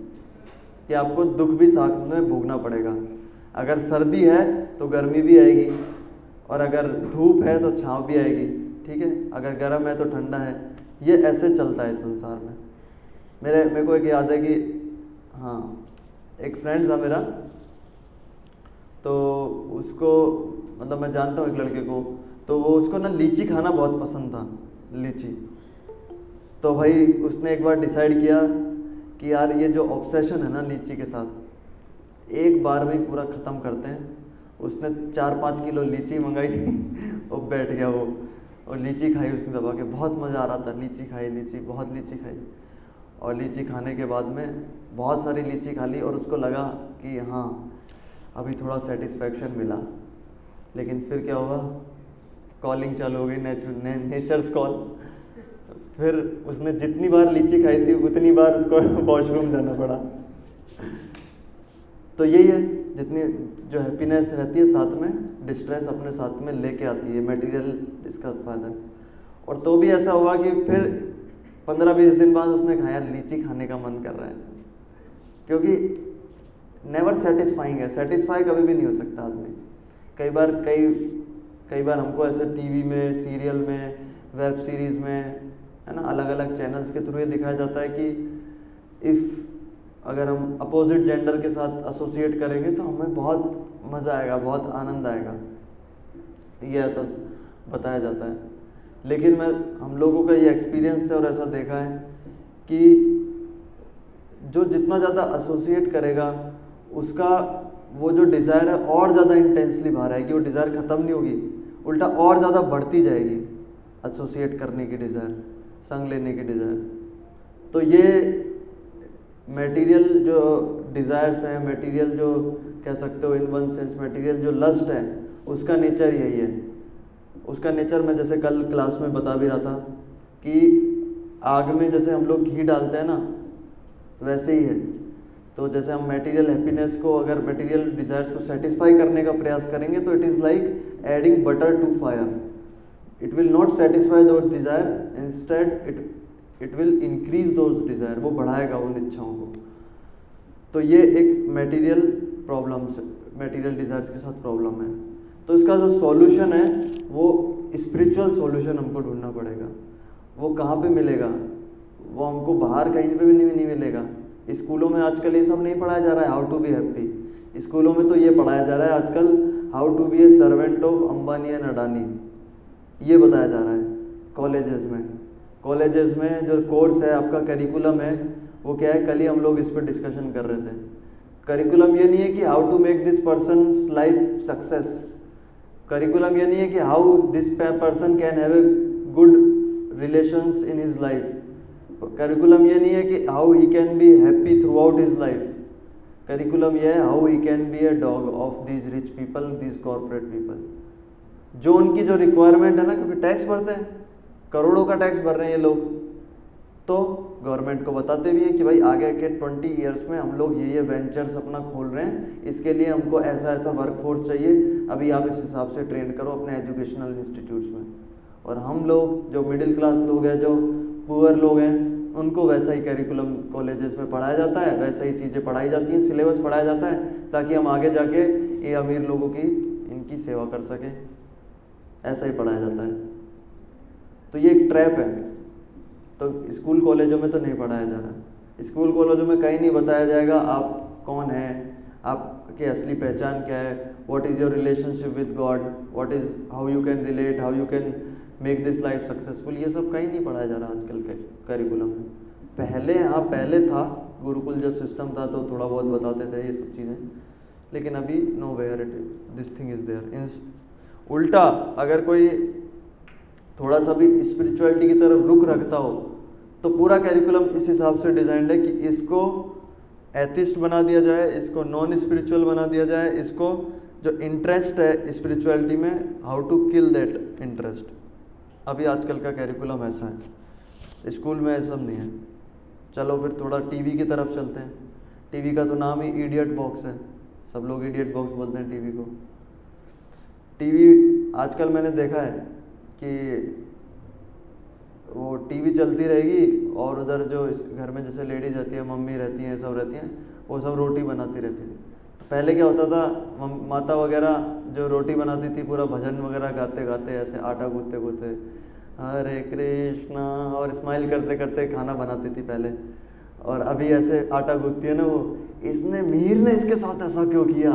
कि आपको दुख भी साथ में भोगना पड़ेगा। अगर सर्दी है तो गर्मी भी आएगी, और अगर धूप है तो छाँव भी आएगी, ठीक है, अगर गर्म है तो ठंडा है, ये ऐसे चलता है संसार में। मेरे को एक याद है कि हाँ, एक फ्रेंड था मेरा, तो उसको मतलब मैं जानता हूँ एक लड़के को, तो वो उसको ना लीची खाना बहुत पसंद था, लीची। तो भाई उसने एक बार डिसाइड किया कि यार ये जो ऑब्सेशन है ना लीची के साथ, एक बार में ही पूरा ख़त्म करते हैं। उसने 4-5 किलो लीची मंगाई थी और बैठ गया वो, और लीची खाई उसने दबा के, बहुत मज़ा आ रहा था, लीची खाई, लीची, बहुत लीची खाई। और लीची खाने के बाद में बहुत सारी लीची खा ली और उसको लगा कि हाँ अभी थोड़ा सेटिस्फैक्शन मिला। लेकिन फिर क्या हुआ, कॉलिंग चालू हो गई, नेचर्स कॉल। फिर उसने जितनी बार लीची खाई थी उतनी बार उसको वॉशरूम जाना पड़ा। तो यही है, जितनी जो हैप्पीनेस रहती है साथ में डिस्ट्रेस अपने साथ में लेके आती है, मटेरियल इसका फ़ायदा है। और तो भी ऐसा हुआ कि फिर 15-20 दिन बाद उसने कहा यार लीची खाने का मन कर रहा है, क्योंकि नेवर सेटिस्फाइंग है, सेटिस्फाई कभी भी नहीं हो सकता आदमी। कई बार हमको ऐसे टीवी में, सीरियल में, वेब सीरीज़ में, है ना, अलग अलग चैनल्स के थ्रू ये दिखाया जाता है कि अगर हम अपोजिट जेंडर के साथ एसोसिएट करेंगे तो हमें बहुत मज़ा आएगा, बहुत आनंद आएगा, ये ऐसा बताया जाता है। लेकिन हम लोगों का ये एक्सपीरियंस है और ऐसा देखा है कि जो जितना ज़्यादा एसोसिएट करेगा उसका वो जो डिज़ायर है और ज़्यादा इंटेंसली बाहर आएगी, वो डिज़ायर ख़त्म नहीं होगी, उल्टा और ज़्यादा बढ़ती जाएगी एसोसिएट करने की डिज़ायर, संग लेने की डिज़ायर। तो ये मटेरियल जो डिज़ायर्स हैं, मटेरियल जो कह सकते हो इन वन सेंस, मटेरियल जो लस्ट है, उसका नेचर यही है। उसका नेचर मैं जैसे कल क्लास में बता भी रहा था कि आग में जैसे हम लोग घी डालते हैं ना, वैसे ही है। तो जैसे हम मटेरियल हैप्पीनेस को, अगर मटेरियल डिज़ायर्स को सेटिस्फाई करने का प्रयास करेंगे तो it is like adding butter to fire, it will not satisfy those desire, instead it will increase those desire, वो बढ़ाएगा उन इच्छाओं को। तो ये एक मटेरियल प्रॉब्लम्स, मटेरियल डिज़ायर्स के साथ प्रॉब्लम है। तो इसका जो सॉल्यूशन है वो स्पिरिचुअल सॉल्यूशन हमको ढूंढना पड़ेगा। वो कहाँ पे मिलेगा? वो हमको बाहर कहीं पे भी नहीं मिलेगा। स्कूलों में आजकल ये सब नहीं पढ़ाया जा रहा है, हाउ टू बी हैप्पी। स्कूलों में तो ये पढ़ाया जा रहा है आजकल, how to be a servant of Ambani and Adani, ये बताया जा रहा है कॉलेजेस में जो कोर्स है आपका, करिकुलम है, वो क्या है? कल ही हम लोग इस पर डिस्कशन कर रहे थे। करिकुलम ये नहीं है कि how to make this person's life success. Curriculum ये नहीं है कि how this person can have a good relations in his life. Curriculum ये नहीं है कि how he can be happy throughout his life. Curriculum ये है how he can be a dog of these rich people, these corporate people, जो उनकी जो requirement है ना, क्योंकि टैक्स भरते हैं, करोड़ों का टैक्स भर रहे हैं ये लोग, तो गवर्नमेंट को बताते भी हैं कि भाई आगे के 20 ईयर्स में हम लोग ये वेंचर्स अपना खोल रहे हैं, इसके लिए हमको ऐसा ऐसा वर्कफोर्स चाहिए, अभी आप इस हिसाब से ट्रेन करो अपने एजुकेशनल इंस्टीट्यूट्स में। और हम लोग जो मिडिल क्लास लोग हैं, जो पुअर लोग हैं, उनको वैसा ही करिकुलम कॉलेजेस में पढ़ाया जाता है, वैसा ही चीज़ें पढ़ाई जाती हैं, सिलेबस पढ़ाया जाता है, ताकि हम आगे जाके ये अमीर लोगों की इनकी सेवा कर सकें। ऐसा ही पढ़ाया जाता है। तो ये एक ट्रैप है। तो स्कूल कॉलेजों में तो नहीं पढ़ाया जा रहा। स्कूल कॉलेजों में कहीं नहीं बताया जाएगा आप कौन हैं, आपकी असली पहचान क्या है, what is your relationship with God, what is how you can relate, how you can make this life successful. ये सब कहीं नहीं पढ़ाया जा रहा आजकल के करिकुलम में। पहले था, गुरुकुल जब सिस्टम था तो थोड़ा बहुत बताते थे ये सब चीज़ें, लेकिन अभी nowhere it this thing is there. उल्टा अगर कोई थोड़ा सा भी स्पिरिचुअलिटी की तरफ रुख रखता हो, तो पूरा करिकुलम इस हिसाब से डिज़ाइंड है कि इसको एथिस्ट बना दिया जाए, इसको नॉन स्पिरिचुअल बना दिया जाए, इसको जो इंटरेस्ट है स्पिरिचुअलिटी में, how to kill that interest. अभी आजकल का करिकुलम ऐसा है, स्कूल में ऐसा नहीं है। चलो फिर थोड़ा टीवी की तरफ चलते हैं। टीवी का तो नाम ही इडियट बॉक्स है, सब लोग इडियट बॉक्स बोलते हैं टीवी को। टीवी आजकल मैंने देखा है कि वो टीवी चलती रहेगी और उधर जो इस घर में जैसे लेडीज रहती है, मम्मी रहती हैं, सब रहती हैं, वो सब रोटी बनाती रहती थी। तो पहले क्या होता था, माता वगैरह जो रोटी बनाती थी, पूरा भजन वगैरह गाते गाते, ऐसे आटा गूंथते गूंथते हरे कृष्णा और स्माइल करते करते खाना बनाती थी पहले। और अभी ऐसे आटा गूंथती है ना वो, इसने मीर ने इसके साथ ऐसा क्यों किया,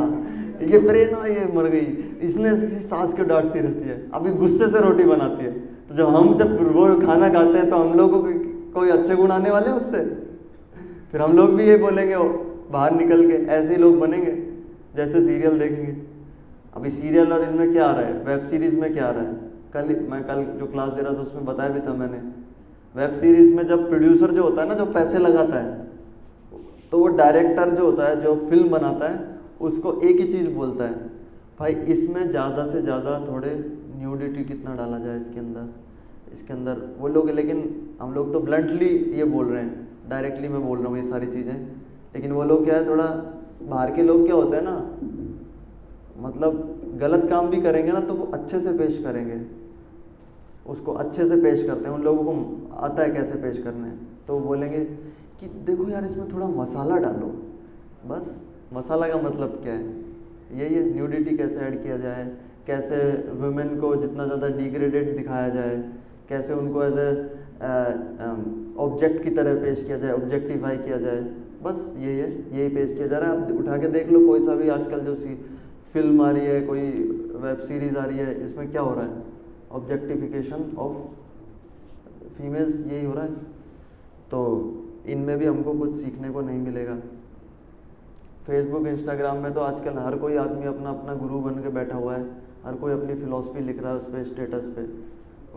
ये प्रेरणा ये मर गई, इसने इसकी सास क्यों डांटती रहती है, अभी गुस्से से रोटी बनाती है। तो जब वो खाना खाते हैं तो हम लोगों को कोई अच्छे गुण आने वाले हैं उससे? फिर हम लोग भी ये बोलेंगे, बाहर निकल के ऐसे ही लोग बनेंगे जैसे सीरियल देखेंगे। अभी सीरियल और इनमें क्या आ रहा है, वेब सीरीज़ में क्या आ रहा है, मैं कल जो क्लास दे रहा था उसमें बताया भी था मैंने। वेब सीरीज़ में जब प्रोड्यूसर जो होता है ना, जो पैसे लगाता है, तो वो डायरेक्टर जो होता है, जो फिल्म बनाता है, उसको एक ही चीज़ बोलता है, भाई इसमें ज़्यादा से ज़्यादा थोड़े न्यूडिटी कितना डाला जाए इसके अंदर वो लोग। लेकिन हम लोग तो ब्लंटली ये बोल रहे हैं, डायरेक्टली मैं बोल रहा हूँ ये सारी चीज़ें, लेकिन वो लोग क्या है, थोड़ा बाहर के लोग क्या होते हैं ना, मतलब गलत काम भी करेंगे ना तो वो अच्छे से पेश करेंगे, उसको अच्छे से पेश करते हैं, उन लोगों को आता है कैसे पेश करने। तो वो बोलेंगे कि देखो यार इसमें थोड़ा मसाला डालो, बस मसाला का मतलब क्या है, यही है न्यूडिटी कैसे ऐड किया जाए, कैसे वुमेन को जितना ज़्यादा डिग्रेडेड दिखाया जाए, कैसे उनको एज ए ऑब्जेक्ट की तरह पेश किया जाए, ऑब्जेक्टिफाई किया जाए, बस यही है, यही पेश किया जा रहा है। आप उठा के देख लो कोई सा भी आजकल जो फिल्म आ रही है, कोई वेब सीरीज़ आ रही है, इसमें क्या हो रहा है, ऑब्जेक्टिफिकेशन ऑफ फीमेल्स, यही हो रहा है। तो इनमें भी हमको कुछ सीखने को नहीं मिलेगा। फेसबुक इंस्टाग्राम में तो आजकल हर कोई आदमी अपना अपना गुरु बन के बैठा हुआ है, हर कोई अपनी फ़िलॉसफी लिख रहा है उस पर, स्टेटस पे,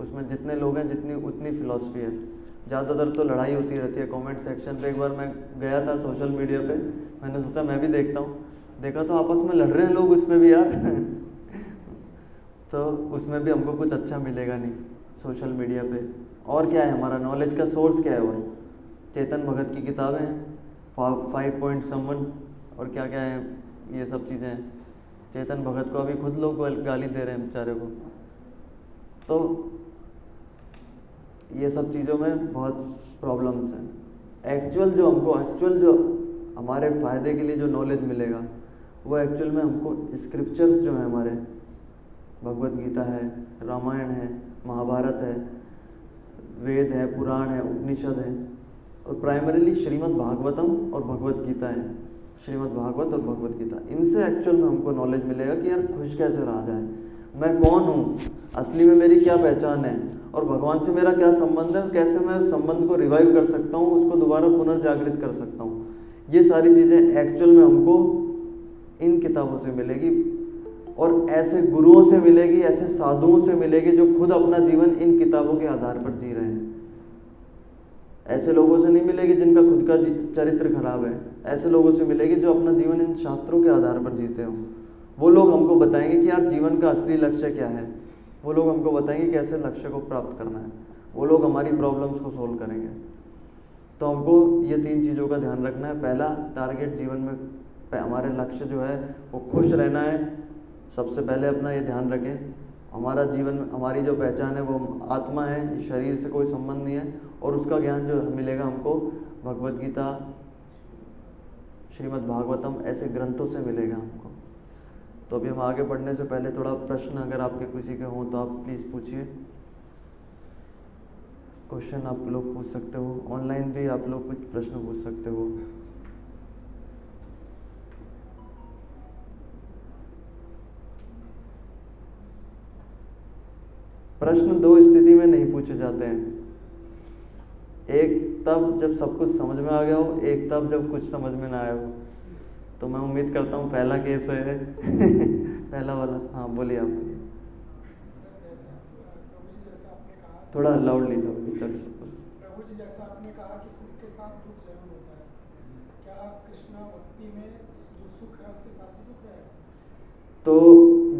उसमें जितने लोग हैं जितनी उतनी फ़िलॉसफी है। ज़्यादातर तो लड़ाई होती रहती है कमेंट सेक्शन पे। एक बार मैं गया था सोशल मीडिया पे, मैंने सोचा मैं भी देखता हूँ, देखा तो आपस में लड़ रहे हैं लोग उसमें भी यार तो उसमें भी हमको कुछ अच्छा मिलेगा नहीं सोशल मीडिया पे। और क्या है हमारा नॉलेज का सोर्स क्या है, और चेतन भगत की किताबें हैं, 5 पॉइंट समवन, और क्या क्या है ये सब चीज़ें हैं। चेतन भगत को अभी खुद लोग गाली दे रहे हैं बेचारे को। तो ये सब चीज़ों में बहुत प्रॉब्लम्स हैं। एक्चुअल जो हमारे फ़ायदे के लिए जो नॉलेज मिलेगा वो एक्चुअल में हमको स्क्रिप्चर्स जो हैं हमारे, भगवत गीता है, रामायण है, महाभारत है, वेद है, पुराण है, उपनिषद है, और प्राइमरीली श्रीमद् भागवतम और भगवत गीता है। श्रीमद् भागवत और भगवत गीता, इनसे एक्चुअल में हमको नॉलेज मिलेगा कि यार खुश कैसे रहा जाए, मैं कौन हूँ, असली में मेरी क्या पहचान है, और भगवान से मेरा क्या संबंध है, और कैसे मैं उस संबंध को रिवाइव कर सकता हूँ, उसको दोबारा पुनर्जागृत कर सकता हूँ। ये सारी चीज़ें एक्चुअल में हमको इन किताबों से मिलेगी, और ऐसे गुरुओं से मिलेगी, ऐसे साधुओं से मिलेगी जो खुद अपना जीवन इन किताबों के आधार पर जी रहे हैं। ऐसे लोगों से नहीं मिलेगी जिनका खुद का चरित्र खराब है, ऐसे लोगों से मिलेगी जो अपना जीवन इन शास्त्रों के आधार पर जीते हो। वो लोग हमको बताएंगे कि यार जीवन का असली लक्ष्य क्या है, वो लोग हमको बताएंगे कैसे लक्ष्य को प्राप्त करना है, वो लोग हमारी प्रॉब्लम्स को सोल्व करेंगे। तो हमको ये 3 चीज़ों का ध्यान रखना है। पहला टारगेट जीवन में, हमारे लक्ष्य जो है वो खुश रहना है। सबसे पहले अपना ये ध्यान रखें, हमारा जीवन, हमारी जो पहचान है वो आत्मा है, शरीर से कोई संबंध नहीं है, और उसका ज्ञान जो मिलेगा हमको भगवत गीता, श्रीमद् भागवतम ऐसे ग्रंथों से मिलेगा हमको। तो अभी हम आगे बढ़ने से पहले थोड़ा प्रश्न अगर आपके किसी के हों तो आप प्लीज़ पूछिए। क्वेश्चन आप लोग पूछ सकते हो, ऑनलाइन भी आप लोग कुछ प्रश्न पूछ सकते हो। प्रश्न 2 स्थिति में नहीं पूछे जाते हैं, एक तब जब सब कुछ समझ में आ गया हो, एक तब जब कुछ समझ में ना आया हो। तो मैं उम्मीद करता हूँ पहला केस है पहला वाला। हाँ बोलिए आप। थोड़ा लाउडली चल सकते। प्रभु जी, जैसा आपने कहा कि सुख के साथ दुख जरूर होता है, क्या कृष्णा भक्ति में जो सुख है उसके साथ भी दुख है? तो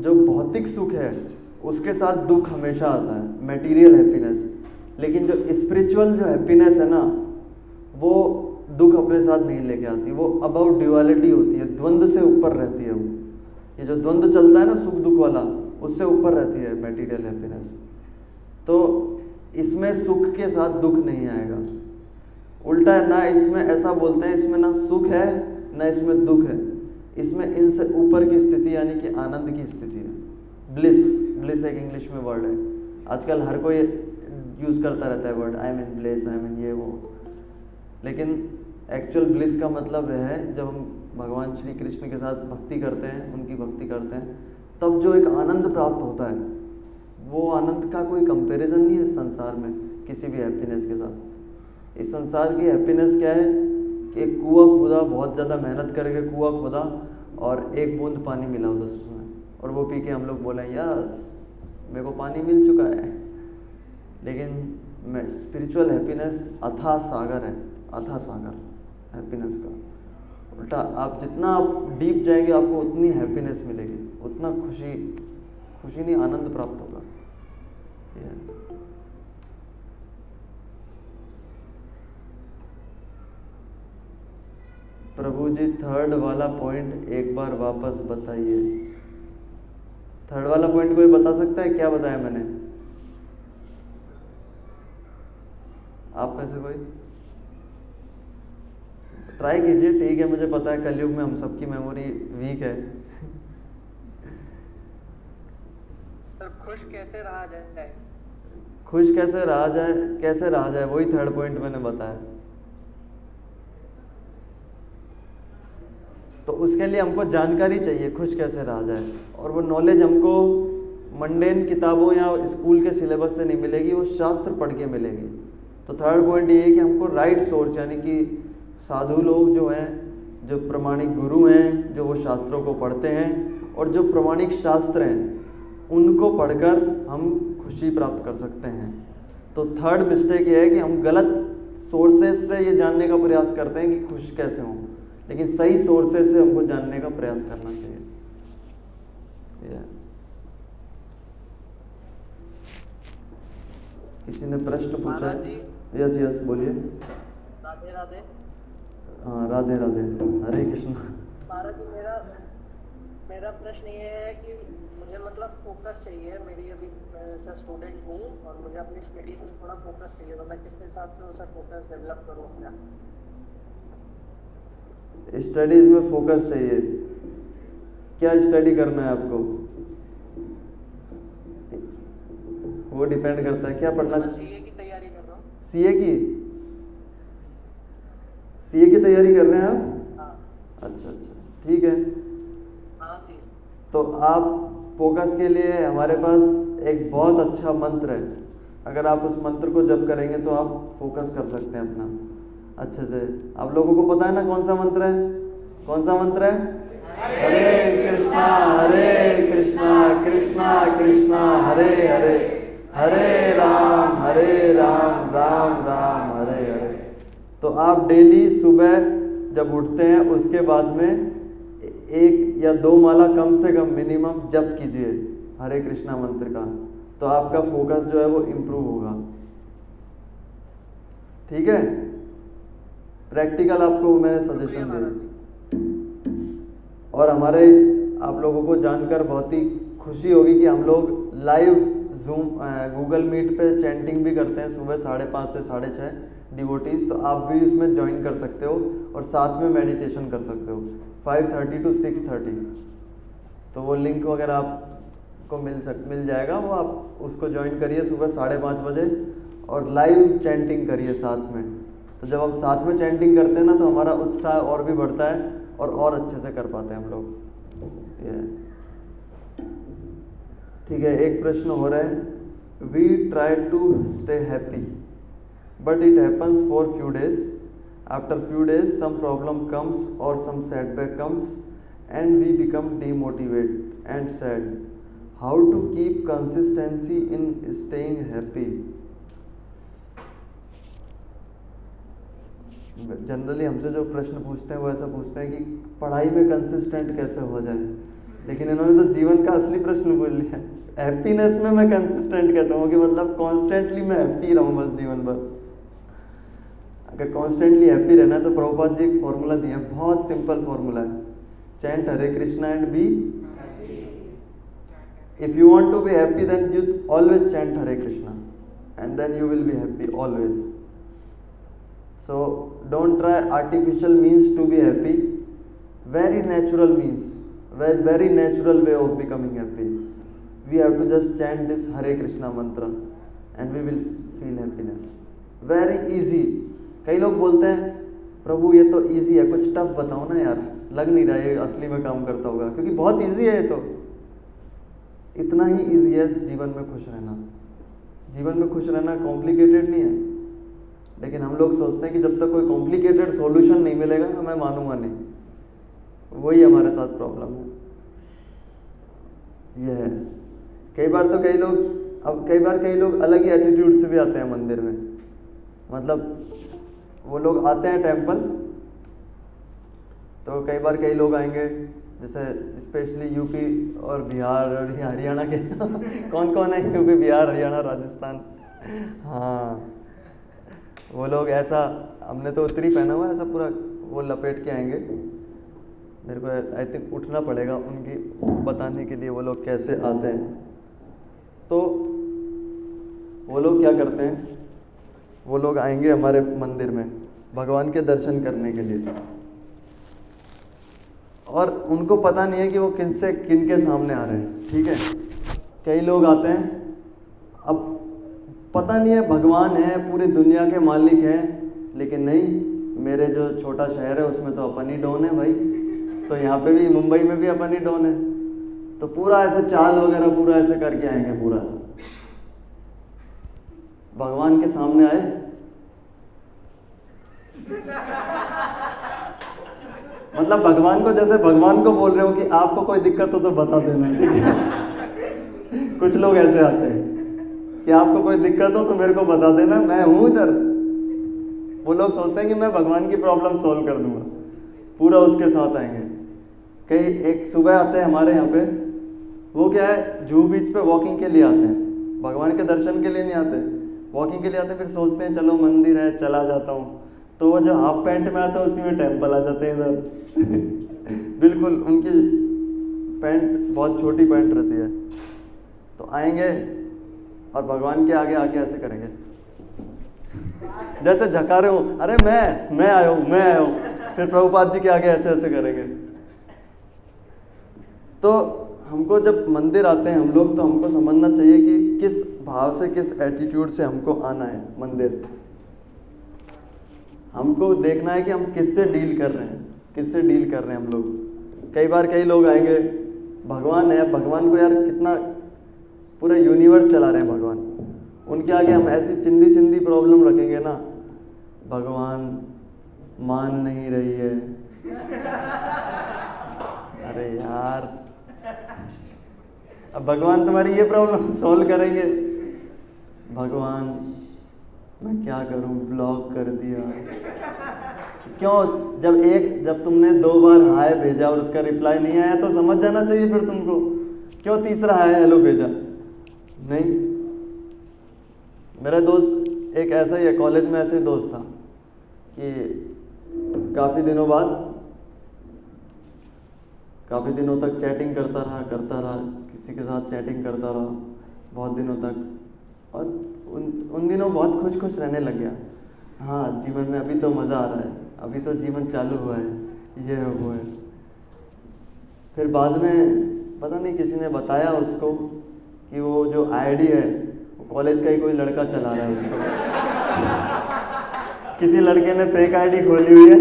जो भौतिक सुख है उसके साथ दुख हमेशा आता है, मटेरियल हैप्पीनेस। लेकिन जो स्पिरिचुअल जो हैप्पीनेस है ना, वो दुख अपने साथ नहीं लेके आती, वो अबाउट ड्युअलिटी होती है, द्वंद्व से ऊपर रहती है वो। ये जो द्वंद्व चलता है ना सुख दुख वाला, उससे ऊपर रहती है मटेरियल हैप्पीनेस। तो इसमें सुख के साथ दुख नहीं आएगा, उल्टा है ना। इसमें ऐसा बोलते हैं, इसमें ना सुख है ना इसमें दुख है, इसमें इनसे ऊपर की स्थिति यानी कि आनंद की स्थिति है। ब्लिस, ब्लिस एक इंग्लिश में वर्ड है, आजकल हर कोई यूज़ करता रहता है word, I am in bliss, I am in ये वो। लेकिन एक्चुअल ब्लिस का मतलब यह है जब हम भगवान श्री कृष्ण के साथ भक्ति करते हैं, उनकी भक्ति करते हैं, तब जो एक आनंद प्राप्त होता है, वो आनंद का कोई कंपैरिजन नहीं है संसार में किसी भी हैप्पीनेस के साथ। इस संसार की हैप्पीनेस क्या है कि एक कुआं खोदा, बहुत ज़्यादा मेहनत करके कुआं खोदा, और एक बूंद पानी मिला उधर उसमें, और वो पी के हम लोग बोले यस मेरे को पानी मिल चुका है। लेकिन स्पिरिचुअल हैप्पीनेस अथाह सागर है, अथाह सागर हैप्पीनेस का। उल्टा आप जितना आप डीप जाएंगे आपको उतनी हैप्पीनेस मिलेगी, उतना खुशी नहीं आनंद प्राप्त होगा। प्रभु जी थर्ड वाला पॉइंट एक बार वापस बताइए। थर्ड वाला पॉइंट कोई बता सकता है क्या बताया मैंने? आप में से कोई ट्राई कीजिए। ठीक है, मुझे पता है कलयुग में हम सबकी मेमोरी वीक है। खुश कैसे रहा जाए? खुश कैसे रहा जाए, कैसे रहा जाए, वही थर्ड पॉइंट मैंने बताया। तो उसके लिए हमको जानकारी चाहिए खुश कैसे रहा जाए, और वो नॉलेज हमको मंडेन किताबों या स्कूल के सिलेबस से नहीं मिलेगी, वो शास्त्र पढ़ के मिलेगी। तो थर्ड पॉइंट ये है कि हमको राइट सोर्स यानी कि साधु लोग जो हैं, जो प्रमाणिक गुरु हैं, जो वो शास्त्रों को पढ़ते हैं, और जो प्रमाणिक शास्त्र हैं उनको पढ़कर हम खुशी प्राप्त कर सकते हैं। तो थर्ड मिस्टेक ये है कि हम गलत सोर्सेज से ये जानने का प्रयास करते हैं कि खुश कैसे हों, लेकिन सही सोर्सेज से हमको जानने का प्रयास करना चाहिए। किसी ने प्रश्न पूछा है? यस यस बोलिए। राधे राधे। हाँ राधे राधे, हरे कृष्ण। महाराज जी, मेरा प्रश्न ये है कि मुझे मतलब फोकस चाहिए। मेरी अभी स्टूडेंट हूँ और मुझे अपनी स्टडीज में थोड़ा फोकस चाहिए, तो मैं किस हिसाब से उसका फोकस डेवलप करूँ अपना? स्टडीज में फोकस चाहिए, क्या स्टडी करना है आपको? वो डिपेंड करता है क्या पढ़ना चाहिए की तैयारी कर रहा हूँ। सीए की तैयारी कर रहे हैं आप? हाँ अच्छा, ठीक है। हाँ जी। तो आप फोकस के लिए हमारे पास एक बहुत अच्छा मंत्र है। अगर आप उस मंत्र को जप करेंगे तो आप फोकस कर सकते हैं अपना अच्छे से। आप लोगों को पता है ना कौन सा मंत्र है? कौन सा मंत्र है? हरे कृष्णा कृष्णा कृष्णा हरे हरे, हरे राम राम राम हरे हरे। तो आप डेली सुबह जब उठते हैं उसके बाद में 1 या 2 माला कम से कम मिनिमम जप कीजिए हरे कृष्णा मंत्र का, तो आपका फोकस जो है वो इम्प्रूव होगा। ठीक है, प्रैक्टिकल आपको मैंने सजेशन दिया। और हमारे आप लोगों को जानकर बहुत ही खुशी होगी कि हम लोग लाइव गूगल मीट पे चैंटिंग भी करते हैं सुबह 5:30 से 6:30 डिवोटीज। तो आप भी उसमें ज्वाइन कर सकते हो और साथ में मेडिटेशन कर सकते हो 5:30 to 6:30। तो वो लिंक वगैरह आपको मिल जाएगा, वो आप उसको ज्वाइन करिए सुबह 5:30 बजे और लाइव चैंटिंग करिए साथ में। तो जब हम साथ में चैंटिंग करते हैं ना तो हमारा उत्साह और भी बढ़ता है और अच्छे से कर पाते हैं हम लोग। ये ठीक है, एक प्रश्न हो रहा है। We try to stay happy but it happens for few days, after few days some problem comes और some setback comes and we become demotivate and sad, how to keep consistency in staying happy? Generally हमसे जो प्रश्न पूछते हैं वो ऐसा पूछते हैं कि पढ़ाई में कंसिस्टेंट कैसे हो जाए, लेकिन इन्होंने तो जीवन का असली प्रश्न बोल लिया, हैप्पीनेस में मैं कंसिस्टेंट कैसे हूँ, कि मतलब कॉन्स्टेंटली मैं हैप्पी रहूँ बस जीवन भर। अगर कॉन्स्टेंटली हैप्पी रहना है तो प्रभुपाद जी एक फॉर्मूला दिया है, बहुत सिंपल फॉर्मूला है, chant Hare Krishna and be. If you want to be happy then you always chant Hare Krishna and then you will be happy always. So don't try artificial means to be happy. Very natural means, very natural way of becoming happy. We have to just chant this Hare Krishna mantra and we will feel happiness. Very easy. कई लोग बोलते हैं प्रभु ये तो easy है, कुछ tough बताओ ना यार, लग नहीं रहा है असली में काम करता होगा, क्योंकि बहुत easy है ये तो। इतना ही easy है जीवन में खुश रहना। जीवन में खुश रहना कॉम्प्लिकेटेड नहीं है, लेकिन हम लोग सोचते हैं कि जब तक कोई कॉम्प्लिकेटेड सॉल्यूशन नहीं मिलेगा ना मैं मानूंगा नहीं। वही हमारे साथ प्रॉब्लम है। ये है कई बार कई लोग अलग ही एटीट्यूड से भी आते हैं मंदिर में। मतलब वो लोग आते हैं टेंपल, तो कई लोग आएंगे, जैसे स्पेशली यूपी और बिहार और हरियाणा के कौन कौन है यूपी बिहार हरियाणा राजस्थान, हाँ वो लोग ऐसा, हमने तो उत्तरी पहना हुआ ऐसा पूरा वो लपेट के आएंगे। मेरे को आई थिंक उठना पड़ेगा उनकी बताने के लिए वो लोग कैसे आते हैं। तो वो लोग क्या करते हैं, वो लोग आएंगे हमारे मंदिर में भगवान के दर्शन करने के लिए, और उनको पता नहीं है कि वो किन के सामने आ रहे हैं। ठीक है, कई लोग आते हैं, अब पता नहीं है भगवान है, पूरी दुनिया के मालिक हैं, लेकिन नहीं, मेरे जो छोटा शहर है उसमें तो अपन ही डॉन है भाई, तो यहाँ पे भी मुंबई में भी अपन ही डॉन है। तो पूरा ऐसे चाल वगैरह पूरा ऐसे करके आएंगे, पूरा भगवान के सामने आए मतलब भगवान को, जैसे भगवान को बोल रहे हो कि आपको कोई दिक्कत हो तो बता देना, ठीक है। कुछ लोग ऐसे आते हैं कि आपको कोई दिक्कत हो तो मेरे को बता देना, मैं हूं इधर। वो लोग सोचते हैं कि मैं भगवान की प्रॉब्लम सॉल्व कर दूंगा, पूरा उसके साथ आएंगे। कई एक सुबह आते हैं हमारे यहाँ पे, वो क्या है, जुहू बीच पे वॉकिंग के लिए आते हैं, भगवान के दर्शन के लिए नहीं आते, वॉकिंग के लिए आते हैं। फिर सोचते हैं चलो मंदिर है चला जाता हूँ, तो वो जो हाफ पैंट में आता है उसी में टेम्पल आ जाते हैं इधर बिल्कुल उनकी पैंट बहुत छोटी पैंट रहती है। तो आएंगे और भगवान के आगे आके ऐसे करेंगे, जैसे झका रहे हो, अरे मैं आया हूँ। फिर प्रभुपाद जी के आगे ऐसे ऐसे करेंगे। तो हमको जब मंदिर आते हैं हम लोग, तो हमको समझना चाहिए कि किस भाव से, किस एटीट्यूड से हमको आना है मंदिर। हमको देखना है कि हम किससे डील कर रहे हैं, किससे डील कर रहे हैं हम लोग। कई बार कई लोग आएंगे, भगवान है, भगवान को यार कितना पूरा यूनिवर्स चला रहे हैं भगवान, उनके आगे हम ऐसी चिंदी चिंदी प्रॉब्लम रखेंगे ना, भगवान मान नहीं रही है। अरे यार, अब भगवान तुम्हारी ये प्रॉब्लम सॉल्व करेंगे? भगवान मैं क्या करूं, ब्लॉक कर दिया। क्यों? जब तुमने 2 बार हाय भेजा और उसका रिप्लाई नहीं आया तो समझ जाना चाहिए फिर तुमको। क्यों तीसरा हाय हेलो भेजा? नहीं। मेरा दोस्त एक ऐसा ही है, कॉलेज में ऐसे ही दोस्त था कि काफ़ी दिनों तक चैटिंग करता रहा, किसी के साथ चैटिंग करता रहा बहुत दिनों तक, और उन दिनों बहुत खुश रहने लग गया। हाँ, जीवन में अभी तो मज़ा आ रहा है, अभी तो जीवन चालू हुआ है, ये है वो है। फिर बाद में पता नहीं किसी ने बताया उसको कि वो जो आईडी है वो कॉलेज का ही कोई लड़का चला रहा है उसको। किसी लड़के ने फेक आईडी खोली हुई है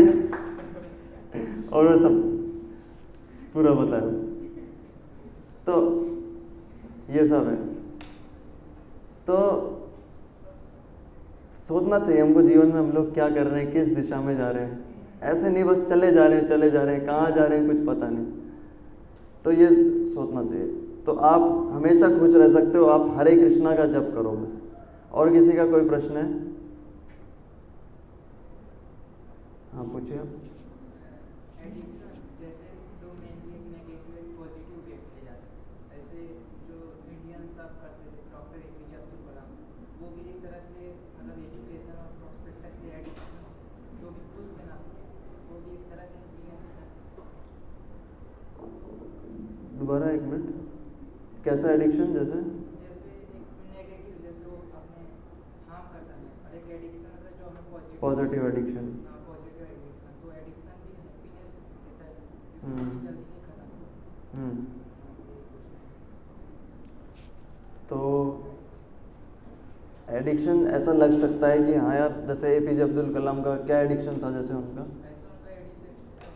और वो सब पूरा बताया। तो ये सब है। तो सोचना चाहिए हमको जीवन में हम लोग क्या कर रहे हैं, किस दिशा में जा रहे हैं। ऐसे नहीं बस चले जा रहे हैं, कहाँ जा रहे हैं कुछ पता नहीं। तो ये सोचना चाहिए। तो आप हमेशा खुश रह सकते हो, आप हरे कृष्णा का जप करो बस। और किसी का कोई प्रश्न है? हाँ पूछिए आप। एडिक्शन जैसे तो मेनली एक नेगेटिव एक पॉजिटिव वे पे जाता है। ऐसे जो इंडियन सब करते थे डॉक्टर एपीजे अब्दुल कलाम, वो भी एक तरह से मतलब एजुकेशन और प्रोस्पेक्टस से एडिक्शन जो भी खुश थे ना, वो भी एक तरह से हैप्पीनेस था। दोबारा एक मिनट, कैसा एडिक्शन? जैसे एक नेगेटिव जैसे वो अपने हार्म करता है, और एक एडिक्शन मतलब जो हमें पॉजिटिव एडिक्शन। Positive addiction. तो एडिक्शन भी हैप्पीनेस देता है क्योंकि वो भी जल्दी नहीं खत्म होता। तो एडिक्शन ऐसा लग सकता है कि हाँ यार, जैसे एपीजे अब्दुल कलाम का क्या एडिक्शन था? जैसे उनका ऐसा उनका एडिक्शन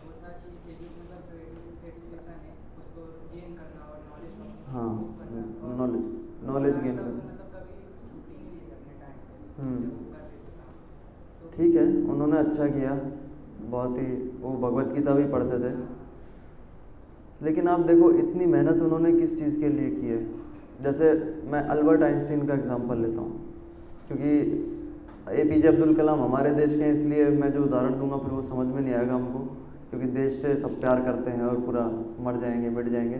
वो था कि मतलब जो एजुकेशन है उसको गेन करना और नॉलेज हाँ, करना, नॉलेज गेन करना। मतलब कभी छुट्टी नहीं ली अपने टाइम पे जब वो कर रहे थे काम। तो ठीक है, उन्होंने अच्छा किया, बहुत ही। वो भगवत गीता भी पढ़ते थे। लेकिन आप देखो इतनी मेहनत उन्होंने किस चीज़ के लिए की है। जैसे मैं अल्बर्ट आइंस्टीन का एग्जांपल लेता हूँ, क्योंकि एपीजे अब्दुल कलाम हमारे देश के हैं, इसलिए मैं जो उदाहरण दूंगा फिर वो समझ में नहीं आएगा हमको, क्योंकि देश से सब प्यार करते हैं और पूरा मर जाएंगे मिट जाएंगे।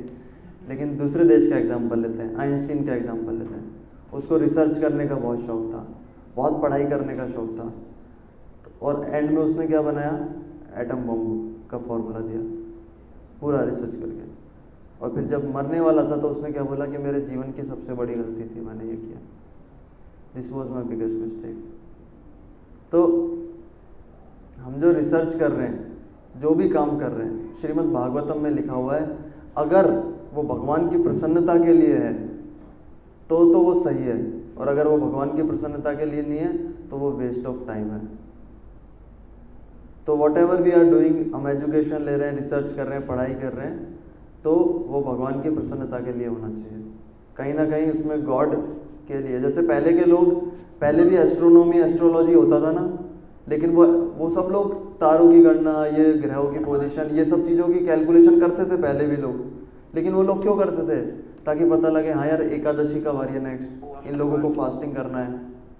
लेकिन दूसरे देश का एग्जांपल लेते हैं, आइंस्टीन का एग्जांपल लेते हैं। उसको रिसर्च करने का बहुत शौक़ था, बहुत पढ़ाई करने का शौक़ था, और एंड में उसने क्या बनाया? एटम बम का फॉर्मूला दिया पूरा रिसर्च करके। और फिर जब मरने वाला था तो उसने क्या बोला कि मेरे जीवन की सबसे बड़ी गलती थी, मैंने ये किया, this was my biggest mistake. तो हम जो रिसर्च कर रहे हैं, जो भी काम कर रहे हैं, श्रीमद् भागवतम में लिखा हुआ है, अगर वो भगवान की प्रसन्नता के लिए है तो वो सही है, और अगर वो भगवान की प्रसन्नता के लिए नहीं है तो वो वेस्ट ऑफ टाइम है। तो whatever we are doing, हम एजुकेशन ले रहे हैं, रिसर्च कर रहे हैं, पढ़ाई कर रहे हैं, तो वो भगवान की प्रसन्नता के लिए होना चाहिए। कहीं ना कहीं उसमें गॉड के लिए, जैसे पहले के लोग, पहले भी एस्ट्रोनॉमी एस्ट्रोलॉजी होता था ना, लेकिन वो सब लोग तारों की गणना, ये ग्रहों की पोजीशन, ये सब चीज़ों की कैलकुलेशन करते थे पहले भी लोग। लेकिन वो लोग क्यों करते थे? ताकि पता लगे हाँ यार एकादशी कब आ रही है नेक्स्ट, इन लोगों को फास्टिंग करना है,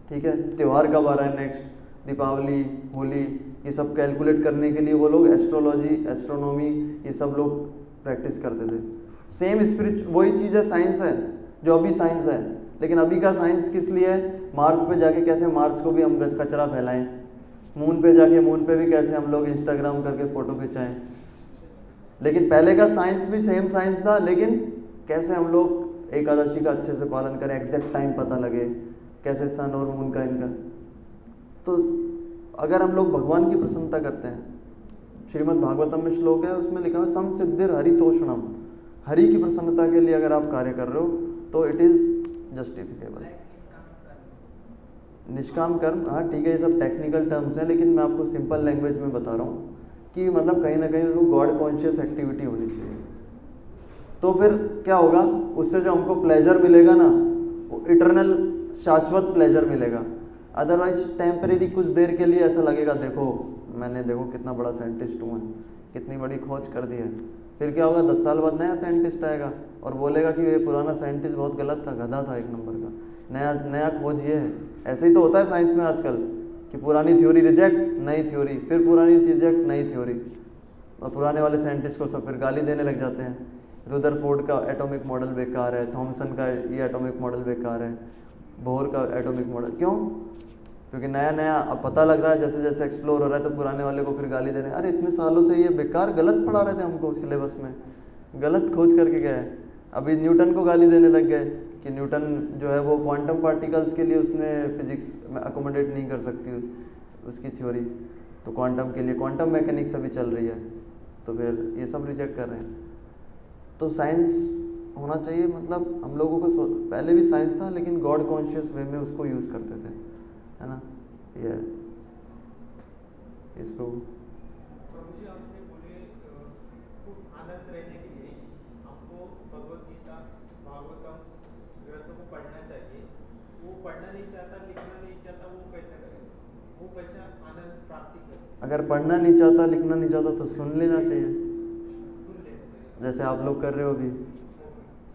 ठीक है, त्यौहार कब आ रहा है नेक्स्ट, दीपावली, होली, ये सब कैलकुलेट करने के लिए वो लोग एस्ट्रोलॉजी, एस्ट्रोनॉमी, ये सब लोग प्रैक्टिस करते थे। सेम वही चीज़ है, साइंस है, जो अभी साइंस है। लेकिन अभी का साइंस किस लिए है? मार्स पे जाके कैसे मार्स को भी हम कचरा फैलाएं, मून पे जाके मून पे भी कैसे हम लोग इंस्टाग्राम करके फ़ोटो खिंचाएं। लेकिन पहले का साइंस भी सेम साइंस था, लेकिन कैसे हम लोग एकादशी का अच्छे से पालन करें, एग्जैक्ट टाइम पता लगे, कैसे सन और मून का इनका। तो अगर हम लोग भगवान की प्रसन्नता करते हैं, श्रीमद् भागवतम में श्लोक है, उसमें लिखा है सम सिद्धिर हरितोषणम, हरि की प्रसन्नता के लिए अगर आप कार्य कर रहे हो तो इट इज़ जस्टिफिकेबल। निष्काम कर्म, हाँ ठीक है, ये सब टेक्निकल टर्म्स हैं, लेकिन मैं आपको सिंपल लैंग्वेज में बता रहा हूँ कि मतलब कहीं ना कहीं वो गॉड कॉन्शियस एक्टिविटी होनी चाहिए। तो फिर क्या होगा, उससे जो हमको प्लेजर मिलेगा ना, वो इटर्नल शाश्वत प्लेजर मिलेगा। अदरवाइज टेम्परेरी कुछ देर के लिए ऐसा लगेगा, देखो मैंने देखो कितना बड़ा साइंटिस्ट हूँ, कितनी बड़ी खोज कर दी है। फिर क्या होगा, 10 साल बाद नया साइंटिस्ट आएगा और बोलेगा कि ये पुराना साइंटिस्ट बहुत गलत था, गधा था एक नंबर का, नया खोज ये है। ऐसे ही तो होता है साइंस में आजकल कि पुरानी थ्योरी रिजेक्ट, नई थ्योरी, फिर पुरानी रिजेक्ट, नई थ्योरी, और पुराने वाले साइंटिस्ट को सब फिर गाली देने लग जाते हैं। रुदरफोर्ड का एटॉमिक मॉडल बेकार है, थॉमसन का ये एटॉमिक मॉडल बेकार है, बोर का एटॉमिक मॉडल, क्यों? क्योंकि नया नया अब पता लग रहा है, जैसे जैसे एक्सप्लोर हो रहा है, तो पुराने वाले को फिर गाली दे रहे हैं, अरे इतने सालों से ये बेकार गलत पढ़ा रहे थे हमको सिलेबस में, गलत खोज करके गए हैं। अभी न्यूटन को गाली देने लग गए कि न्यूटन जो है वो क्वांटम पार्टिकल्स के लिए उसने फिजिक्स में अकोमोडेट नहीं कर सकती उसकी थ्योरी, तो क्वांटम के लिए क्वांटम मैकेनिक्स अभी चल रही है, तो फिर ये सब रिजेक्ट कर रहे हैं। तो साइंस होना चाहिए, मतलब हम लोगों को पहले भी साइंस था, लेकिन गॉड कॉन्शियस वे में उसको यूज़ करते थे, है ना। ये इसको प्रभु जी आपने बोले खूब आनंद रहने के लिए आपको भगवत गीता, भागवतम ग्रंथों को पढ़ना चाहिए। वो पढ़ना नहीं चाहता, लिखना नहीं चाहता, वो कैसे करेगा? वो कैसे आनंद प्राप्ति करे? अगर पढ़ना नहीं चाहता, लिखना नहीं चाहता, तो सुन लेना चाहिए, सुन लेना चाहिए। जैसे आप लोग कर रहे हो, अभी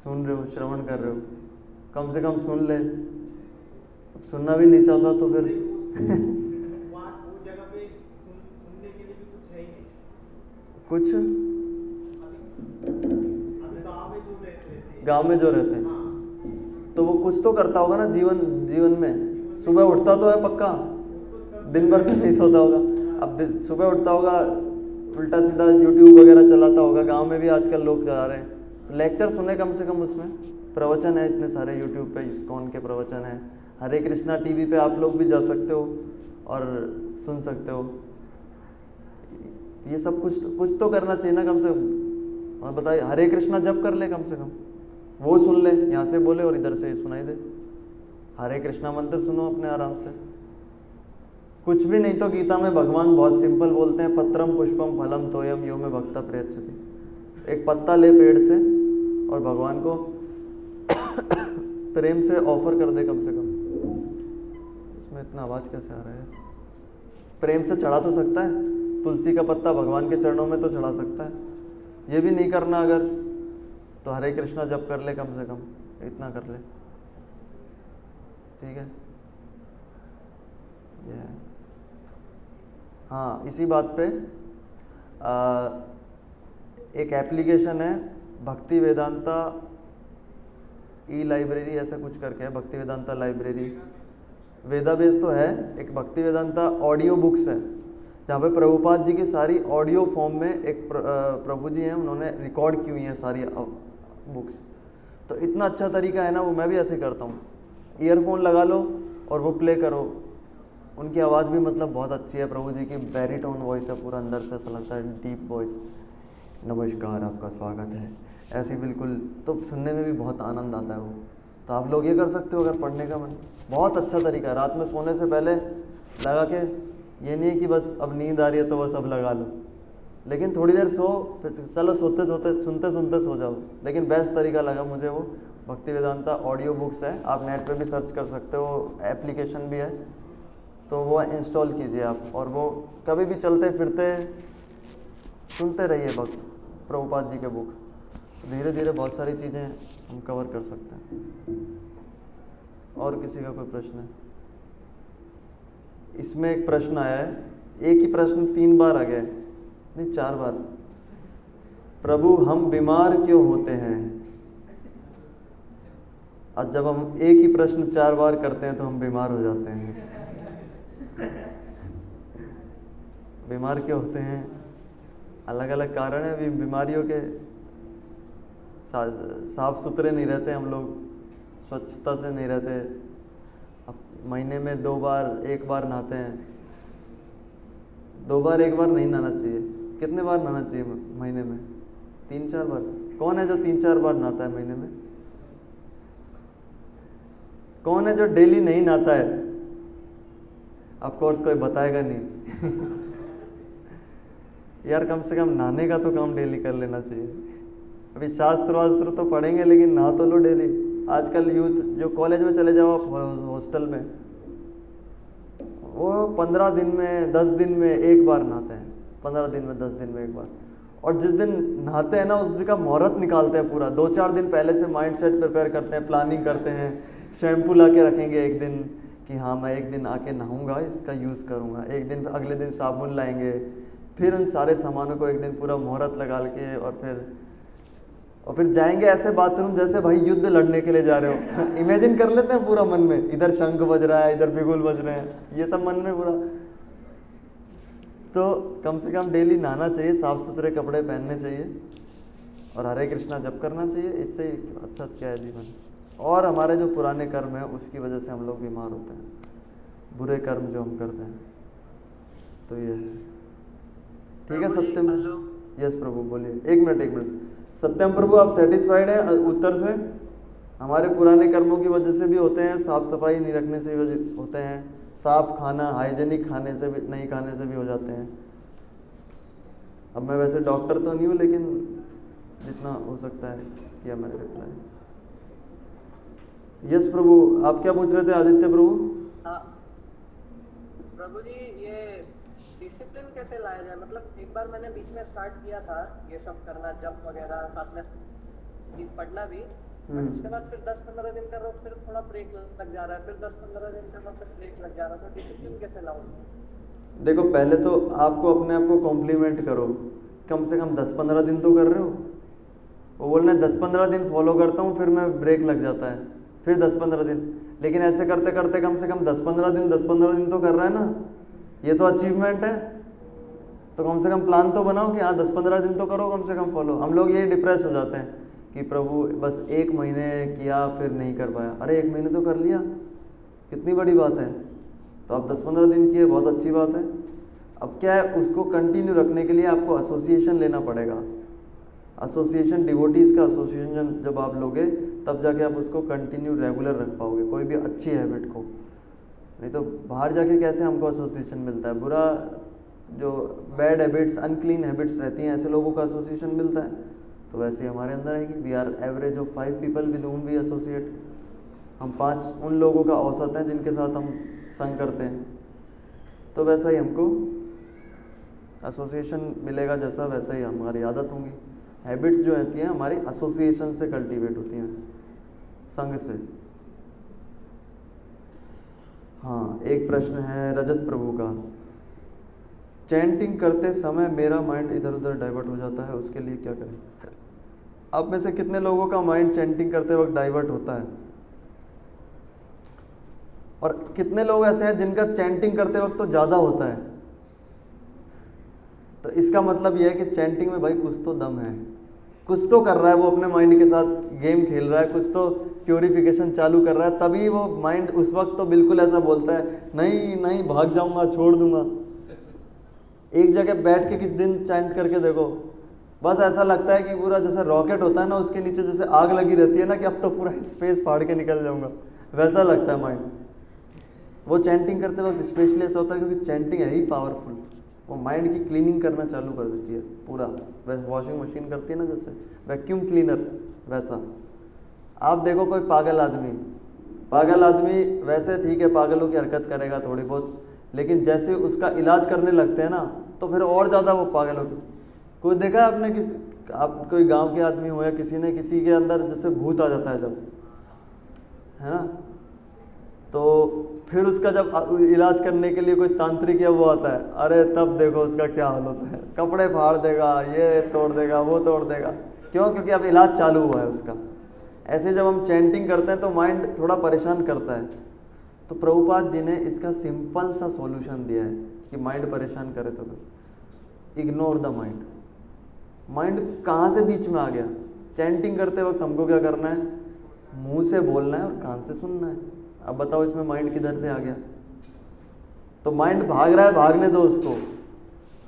सुन रहे हो, श्रवण कर रहे हो, कम से कम सुन ले। सुनना भी नहीं चाहता तो फिर वहाँ वो जगह पे सुनने के लिए भी कुछ है ही नहीं। कुछ अभी गांव में जो रहते हैं, हाँ, तो वो कुछ तो करता होगा ना जीवन में। सुबह उठता तो है पक्का, दिन भर तो नहीं सोता होगा। अब सुबह उठता होगा, उल्टा सीधा यूट्यूब वगैरह चलाता होगा। गांव में भी आजकल लोग जा रहे हैं, तो लेक्चर सुने कम से कम, उसमें प्रवचन है इतने सारे यूट्यूब पे, इस्कॉन के प्रवचन है, हरे कृष्णा टीवी पे आप लोग भी जा सकते हो और सुन सकते हो। ये सब कुछ तो करना चाहिए ना कम से कम। और बताइए, हरे कृष्णा जप कर ले कम से कम, वो सुन ले, यहाँ से बोले और इधर से सुनाई दे। हरे कृष्णा मंत्र सुनो अपने आराम से। कुछ भी नहीं तो गीता में भगवान बहुत सिंपल बोलते हैं, पत्रम पुष्पम फलम तोयम यो में भक्ता प्रयच्छति। एक पत्ता ले पेड़ से और भगवान को प्रेम से ऑफर कर दे कम से कम। इसमें इतना आवाज़ कैसे आ रहा है? प्रेम से चढ़ा तो सकता है, तुलसी का पत्ता भगवान के चरणों में तो चढ़ा सकता है। ये भी नहीं करना अगर, तो हरे कृष्णा जप कर ले कम से कम, इतना कर ले, ठीक है। ये हाँ, इसी बात पे एक एप्लीकेशन है भक्ति वेदांता ई लाइब्रेरी, ऐसा कुछ करके है, भक्ति वेदांता लाइब्रेरी। वेदाबेस तो है, एक भक्ति वेदांता ऑडियो बुक्स है, जहाँ पे प्रभुपाद जी की सारी ऑडियो फॉर्म में, एक प्रभु जी हैं उन्होंने रिकॉर्ड की हुई हैं सारी बुक्स। तो इतना अच्छा तरीका है ना, वो मैं भी ऐसे करता हूँ, ईयरफोन लगा लो और वो प्ले करो। उनकी आवाज़ भी मतलब बहुत अच्छी है, प्रभु जी की बैरीटोन वॉइस है, पूरा अंदर से ऐसा लगता है डीप वॉइस। नमस्कार, आपका स्वागत है, ऐसे बिल्कुल, तो सुनने में भी बहुत आनंद आता है वो। तो आप लोग ये कर सकते हो अगर पढ़ने का मन, बहुत अच्छा तरीका है। रात में सोने से पहले लगा के, ये नहीं है कि बस अब नींद आ रही है तो बस अब लगा लो, लेकिन थोड़ी देर सो, फिर चलो सोते सोते सुनते सुनते सो जाओ। लेकिन बेस्ट तरीका लगा मुझे वो भक्ति वेदांता ऑडियो बुक्स है, आप नेट पे भी सर्च कर सकते हो, एप्लीकेशन भी है, तो वो इंस्टॉल कीजिए आप, और वो कभी भी चलते फिरते सुनते रहिए भक्त प्रभुपाद जी के बुक। धीरे धीरे बहुत सारी चीज़ें हम कवर कर सकते हैं। और किसी का कोई प्रश्न है? इसमें एक प्रश्न आया है, एक ही प्रश्न 3 बार आ गया है, नहीं 4 बार। प्रभु हम बीमार क्यों होते हैं? और जब हम एक ही प्रश्न 4 बार करते हैं तो हम बीमार हो जाते हैं। बीमार क्यों होते हैं? अलग अलग कारण है। अभी बीमारियों के साफ सुथरे नहीं रहते हम लोग, स्वच्छता से नहीं रहते। अब महीने में 2 बार 1 बार नहाते हैं, 2 बार 1 बार नहीं नहाना चाहिए। कितने बार नहाना चाहिए महीने में? 3-4 बार। कौन है जो 3-4 बार नहाता है महीने में? कौन है जो डेली नहीं नहाता है? ऑफ कोर्स कोई बताएगा नहीं। यार कम से कम नहाने का तो काम डेली कर लेना चाहिए। अभी शास्त्र वास्त्र तो पढ़ेंगे लेकिन नहा तो लो डेली। आजकल यूथ जो कॉलेज में चले जाओ आप हॉस्टल में, वो 15 दिन में 10 दिन में एक बार नहाते हैं, 15 दिन में 10 दिन में एक बार। और जिस दिन नहाते हैं ना उस दिन का मुहूर्त निकालते हैं पूरा, 2-4 दिन पहले से माइंड सेट प्रिपेयर करते हैं, प्लानिंग करते हैं, शैम्पू ला के रखेंगे एक दिन कि हाँ मैं एक दिन आके नहाऊंगा, इसका यूज़ करूँगा। एक दिन अगले दिन साबुन लाएंगे, फिर उन सारे सामानों को एक दिन पूरा मुहूर्त लगा के और फिर जाएंगे ऐसे बाथरूम जैसे भाई युद्ध लड़ने के लिए जा रहे हो। इमेजिन कर लेते हैं पूरा मन में, इधर शंख बज रहा है, इधर बिगुल बज रहे हैं, ये सब मन में पूरा। तो कम से कम डेली नहाना चाहिए, साफ सुथरे कपड़े पहनने चाहिए और हरे कृष्णा जप करना चाहिए। इससे अच्छा क्या है जीवन। और हमारे जो पुराने कर्म है उसकी वजह से हम लोग बीमार होते हैं, बुरे कर्म जो हम करते हैं। तो ये है, ठीक है सत्यम। यस प्रभु बोलिए। एक मिनट सत्यम प्रभु, आप सेटिस्फाइड हैं उत्तर से? हमारे पुराने कर्मों की वजह से भी होते हैं, साफ सफाई नहीं रखने से भी होते हैं, साफ खाना हाइजेनिक खाने से भी नहीं खाने से भी हो जाते हैं। अब मैं वैसे डॉक्टर तो नहीं हूँ लेकिन जितना हो सकता है किया मैंने रिप्लाई। यस प्रभु, आप क्या पूछ रहे थे आदित्य प्रभु? हाँ प्रभु जी, ये डिसिप्लिन कैसे लाया जाए? मतलब एक बार मैंने बीच में स्टार्ट किया था ये सब करना, जप वगैरह, साथ में पढ़ना भी, उसके बाद फिर 10-15 दिन कर रहा हूँ, फिर थोड़ा ब्रेक लग जा रहा है, फिर 10-15 दिन कर रहा हूँ, फिर ब्रेक लग जा रहा है। तो डिसिप्लिन कैसे लाऊं उसमें? देखो पहले तो आपको अपने आप को कॉम्प्लीमेंट करो, कम से कम 10-15 दिन तो कर रहे हो। वो बोल रहे हैं 10-15 दिन फॉलो करता हूँ फिर मैं ब्रेक लग जाता है, फिर 10-15 दिन, लेकिन ऐसे करते करते कम से कम 10-15 दिन तो कर रहा है ना, ये तो अचीवमेंट है। तो कम से कम प्लान तो बनाओ कि हाँ 10-15 दिन तो करो कम से कम फॉलो। हम लोग यही डिप्रेस हो जाते हैं कि प्रभु बस 1 महीने किया फिर नहीं कर पाया। अरे 1 महीने तो कर लिया, कितनी बड़ी बात है। तो आप 10-15 दिन किए, बहुत अच्छी बात है। अब क्या है, उसको कंटिन्यू रखने के लिए आपको एसोसिएशन लेना पड़ेगा। एसोसिएशन, डिवोटीज़ का एसोसिएशन जब आप लोगे तब जाके आप उसको कंटिन्यू रेगुलर रख पाओगे, कोई भी अच्छी हैबिट को। नहीं तो बाहर जाके कैसे हमको एसोसिएशन मिलता है? बुरा जो बैड हैबिट्स, अनक्लीन हैबिट्स रहती हैं, ऐसे लोगों का एसोसिएशन मिलता है। तो वैसे ही हमारे अंदर आएगी। We are average of 5 people with whom we associate. हम 5 उन लोगों का औसत हैं जिनके साथ हम संग करते हैं। तो वैसा ही हमको एसोसिएशन मिलेगा, जैसा वैसा ही हमारी आदत होंगी। हैबिट्स जो रहती हैं हमारी एसोसिएशन से कल्टीवेट होती हैं, संग से। हाँ, एक प्रश्न है रजत प्रभु का, चैंटिंग करते समय मेरा माइंड इधर उधर डाइवर्ट हो जाता है, उसके लिए क्या करें? आप में से कितने लोगों का माइंड चैंटिंग करते वक्त डाइवर्ट होता है? और कितने लोग ऐसे हैं जिनका चैंटिंग करते वक्त तो ज़्यादा होता है? तो इसका मतलब यह है कि चैंटिंग में भाई कुछ तो दम है, कुछ तो कर रहा है वो, अपने माइंड के साथ गेम खेल रहा है, कुछ तो प्योरिफिकेशन चालू कर रहा है। तभी वो माइंड उस वक्त तो बिल्कुल ऐसा बोलता है, नहीं नहीं भाग जाऊंगा, छोड़ दूंगा। एक जगह बैठ के किस दिन चैंट करके देखो, बस ऐसा लगता है कि पूरा जैसे रॉकेट होता है ना, उसके नीचे जैसे आग लगी रहती है ना, कि अब तो पूरा स्पेस फाड़ के निकल जाऊंगा, वैसा लगता है माइंड। वो चैंटिंग करते वक्त स्पेशली ऐसा होता है क्योंकि चैंटिंग है ही पावरफुल, वो माइंड की क्लीनिंग करना चालू कर देती है पूरा। वैसे वॉशिंग मशीन करती है ना, जैसे वैक्यूम क्लीनर, वैसा। आप देखो कोई पागल आदमी वैसे ठीक है, पागलों की हरकत करेगा थोड़ी बहुत, लेकिन जैसे उसका इलाज करने लगते हैं ना तो फिर और ज़्यादा वो पागलों की। कोई देखा है आपने, किसी आप कोई गांव के आदमी हो या किसी के अंदर जैसे भूत आ जाता है जब, है ना, तो फिर उसका जब इलाज करने के लिए कोई तांत्रिक या वो आता है, अरे तब देखो उसका क्या हाल होता है, कपड़े फाड़ देगा, ये तोड़ देगा, वो तोड़ देगा। क्यों? क्योंकि अब इलाज चालू हुआ है उसका। ऐसे जब हम चैंटिंग करते हैं तो माइंड थोड़ा परेशान करता है, तो प्रभुपाद जी ने इसका सिंपल सा सॉल्यूशन दिया है कि माइंड परेशान करे तो इग्नोर द माइंड। माइंड कहाँ से बीच में आ गया? चैंटिंग करते वक्त हमको क्या करना है? मुंह से बोलना है और कान से सुनना है। अब बताओ इसमें माइंड किधर से आ गया? तो माइंड भाग रहा है, भागने दो उसको।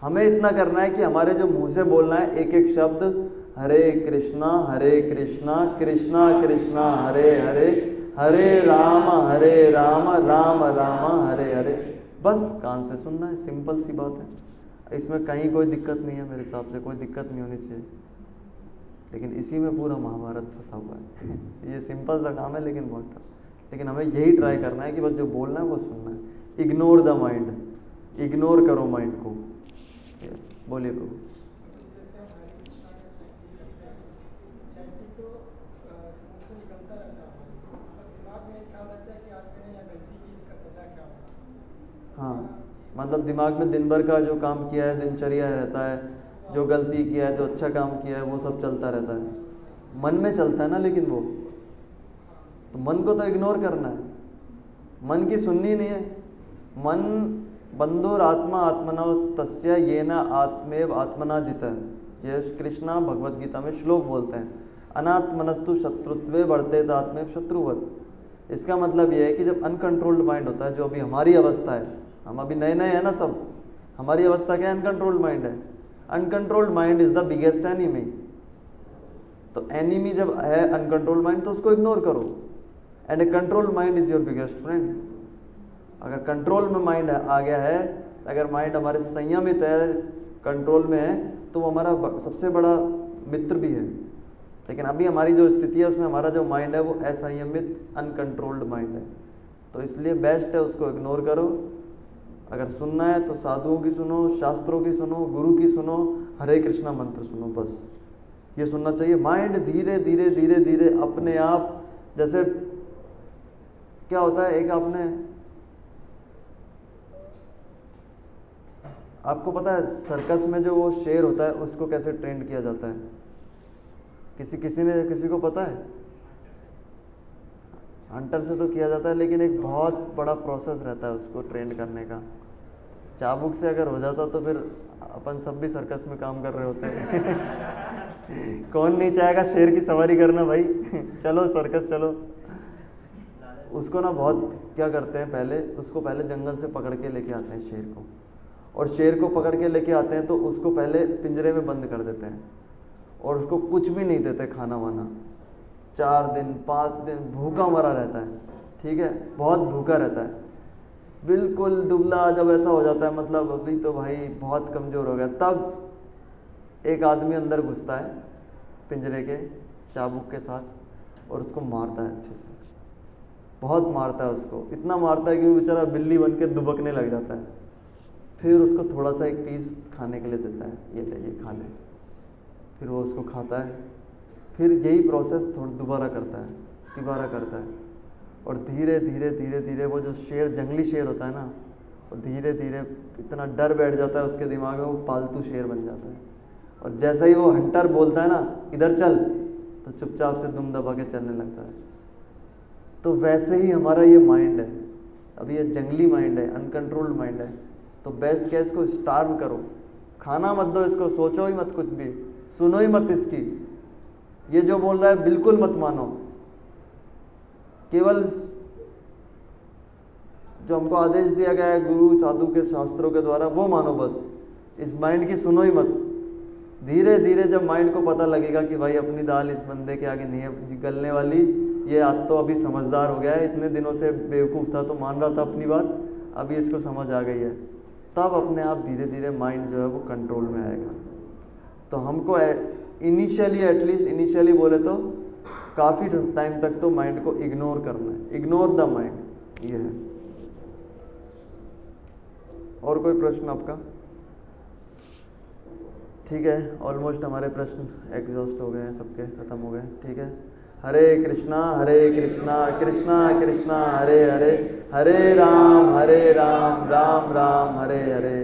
हमें इतना करना है कि हमारे जो मुंह से बोलना है एक एक शब्द, हरे कृष्णा कृष्णा कृष्णा हरे हरे, हरे राम राम राम हरे हरे, बस कान से सुनना है, सिंपल सी बात है। इसमें कहीं कोई दिक्कत नहीं है, मेरे हिसाब से कोई दिक्कत नहीं होनी चाहिए। लेकिन इसी में पूरा महाभारत फंसा हुआ है। ये सिंपल सा काम है लेकिन बहुत टफ। लेकिन हमें यही ट्राई करना है कि बस जो बोलना है वो सुनना है। इग्नोर द माइंड, इग्नोर करो माइंड को। बोलिए प्रभु। जैसे हम हरे कृष्णा का चैंटिंग करते हैं, चैंटिंग तो मुंह से निकलता रहता है, पर दिमाग में एक ख्याल रहता है कि आज मैंने यह गलती की, इसका सजा क्या होगा। हाँ, मतलब दिमाग में दिन भर का जो काम किया है, दिनचर्या रहता है, जो गलती किया है, जो अच्छा काम किया है, वो सब चलता रहता है। मन में चलता है ना, लेकिन वो तो मन को तो इग्नोर करना है, मन की सुननी नहीं है। मन बंधुर आत्मा आत्मना तस्य येन आत्मेव आत्मना जित। ये कृष्णा भगवत गीता में श्लोक बोलते हैं, अनात्मनस्तु शत्रुत्वे वर्तेत आत्मेव शत्रुवत। इसका मतलब ये है कि जब अनकंट्रोल्ड माइंड होता है, जो अभी हमारी अवस्था है, हम अभी नए नए हैं ना सब, हमारी अवस्था क्या है? अनकंट्रोल्ड माइंड है। Uncontrolled mind is the biggest enemy. तो एनिमी जब है अनकंट्रोल्ड माइंड, तो उसको इग्नोर करो। And A controlled mind is your biggest friend. अगर कंट्रोल में माइंड आ गया है, अगर माइंड हमारे संयमित है, कंट्रोल में है, तो वो हमारा सबसे बड़ा मित्र भी है। लेकिन अभी हमारी जो स्थिति है उसमें हमारा जो माइंड है वो असंयमित अनकंट्रोल्ड माइंड है। तो इसलिए बेस्ट है उसको इग्नोर करो। अगर सुनना है तो साधुओं की सुनो, शास्त्रों की सुनो, गुरु की सुनो, हरे कृष्णा मंत्र सुनो, बस ये सुनना चाहिए। माइंड धीरे धीरे धीरे धीरे अपने आप, जैसे क्या होता है, एक आपको पता है सर्कस में जो वो शेर होता है उसको कैसे ट्रेंड किया जाता है? किसी को पता है? हंटर से तो किया जाता है, लेकिन एक बहुत बड़ा प्रोसेस रहता है उसको ट्रेंड करने का। चाबुक से अगर हो जाता तो फिर अपन सब भी सर्कस में काम कर रहे होते हैं। कौन नहीं चाहेगा शेर की सवारी करना भाई? चलो सर्कस चलो। उसको ना बहुत क्या करते हैं, पहले जंगल से पकड़ के लेके आते हैं शेर को, और शेर को पकड़ के लेके आते हैं तो उसको पहले पिंजरे में बंद कर देते हैं और उसको कुछ भी नहीं देते, खाना वाना। 4 दिन 5 दिन भूखा मरा रहता है, ठीक है, बहुत भूखा रहता है, बिल्कुल दुबला। जब ऐसा हो जाता है, मतलब अभी तो भाई बहुत कमज़ोर हो गया, तब एक आदमी अंदर घुसता है पिंजरे के चाबुक के साथ और उसको मारता है अच्छे से, बहुत मारता है उसको, इतना मारता है कि वो बेचारा बिल्ली बन के दुबकने लग जाता है। फिर उसको थोड़ा सा एक पीस खाने के लिए देता है, ये ले, ये खा ले। फिर वो उसको खाता है। फिर यही प्रोसेस दोबारा करता है, और धीरे धीरे धीरे धीरे वो जो शेर, जंगली शेर होता है ना, वो धीरे धीरे इतना डर बैठ जाता है उसके दिमाग में, वो पालतू शेर बन जाता है। और जैसा ही वो हंटर बोलता है ना, इधर चल, तो चुपचाप से दुम दबा के चलने लगता है। तो वैसे ही हमारा ये माइंड है, अभी ये जंगली माइंड है, अनकंट्रोल्ड माइंड है। तो बेस्ट क्या, इसको स्टार्व करो, खाना मत दो इसको, सोचो ही मत कुछ भी, सुनो ही मत इसकी, ये जो बोल रहा है बिल्कुल मत मानो। केवल जो हमको आदेश दिया गया है गुरु साधु के शास्त्रों के द्वारा, वो मानो बस। इस माइंड की सुनो ही मत। धीरे धीरे जब माइंड को पता लगेगा कि भाई अपनी दाल इस बंदे के आगे नहीं है गलने वाली, ये आज तो अभी समझदार हो गया है, इतने दिनों से बेवकूफ़ था तो मान रहा था अपनी बात, अभी इसको समझ आ गई है, तब अपने आप धीरे धीरे माइंड जो है वो कंट्रोल में आएगा। तो हमको इनिशियली बोले तो काफ़ी टाइम तक तो माइंड को इग्नोर करना है, इग्नोर द माइंड, ये है। और कोई प्रश्न आपका? ठीक है, ऑलमोस्ट हमारे प्रश्न एग्जॉस्ट हो गए हैं, सबके ख़त्म हो गए, ठीक है। हरे कृष्णा कृष्णा कृष्णा हरे हरे, हरे राम राम राम हरे हरे।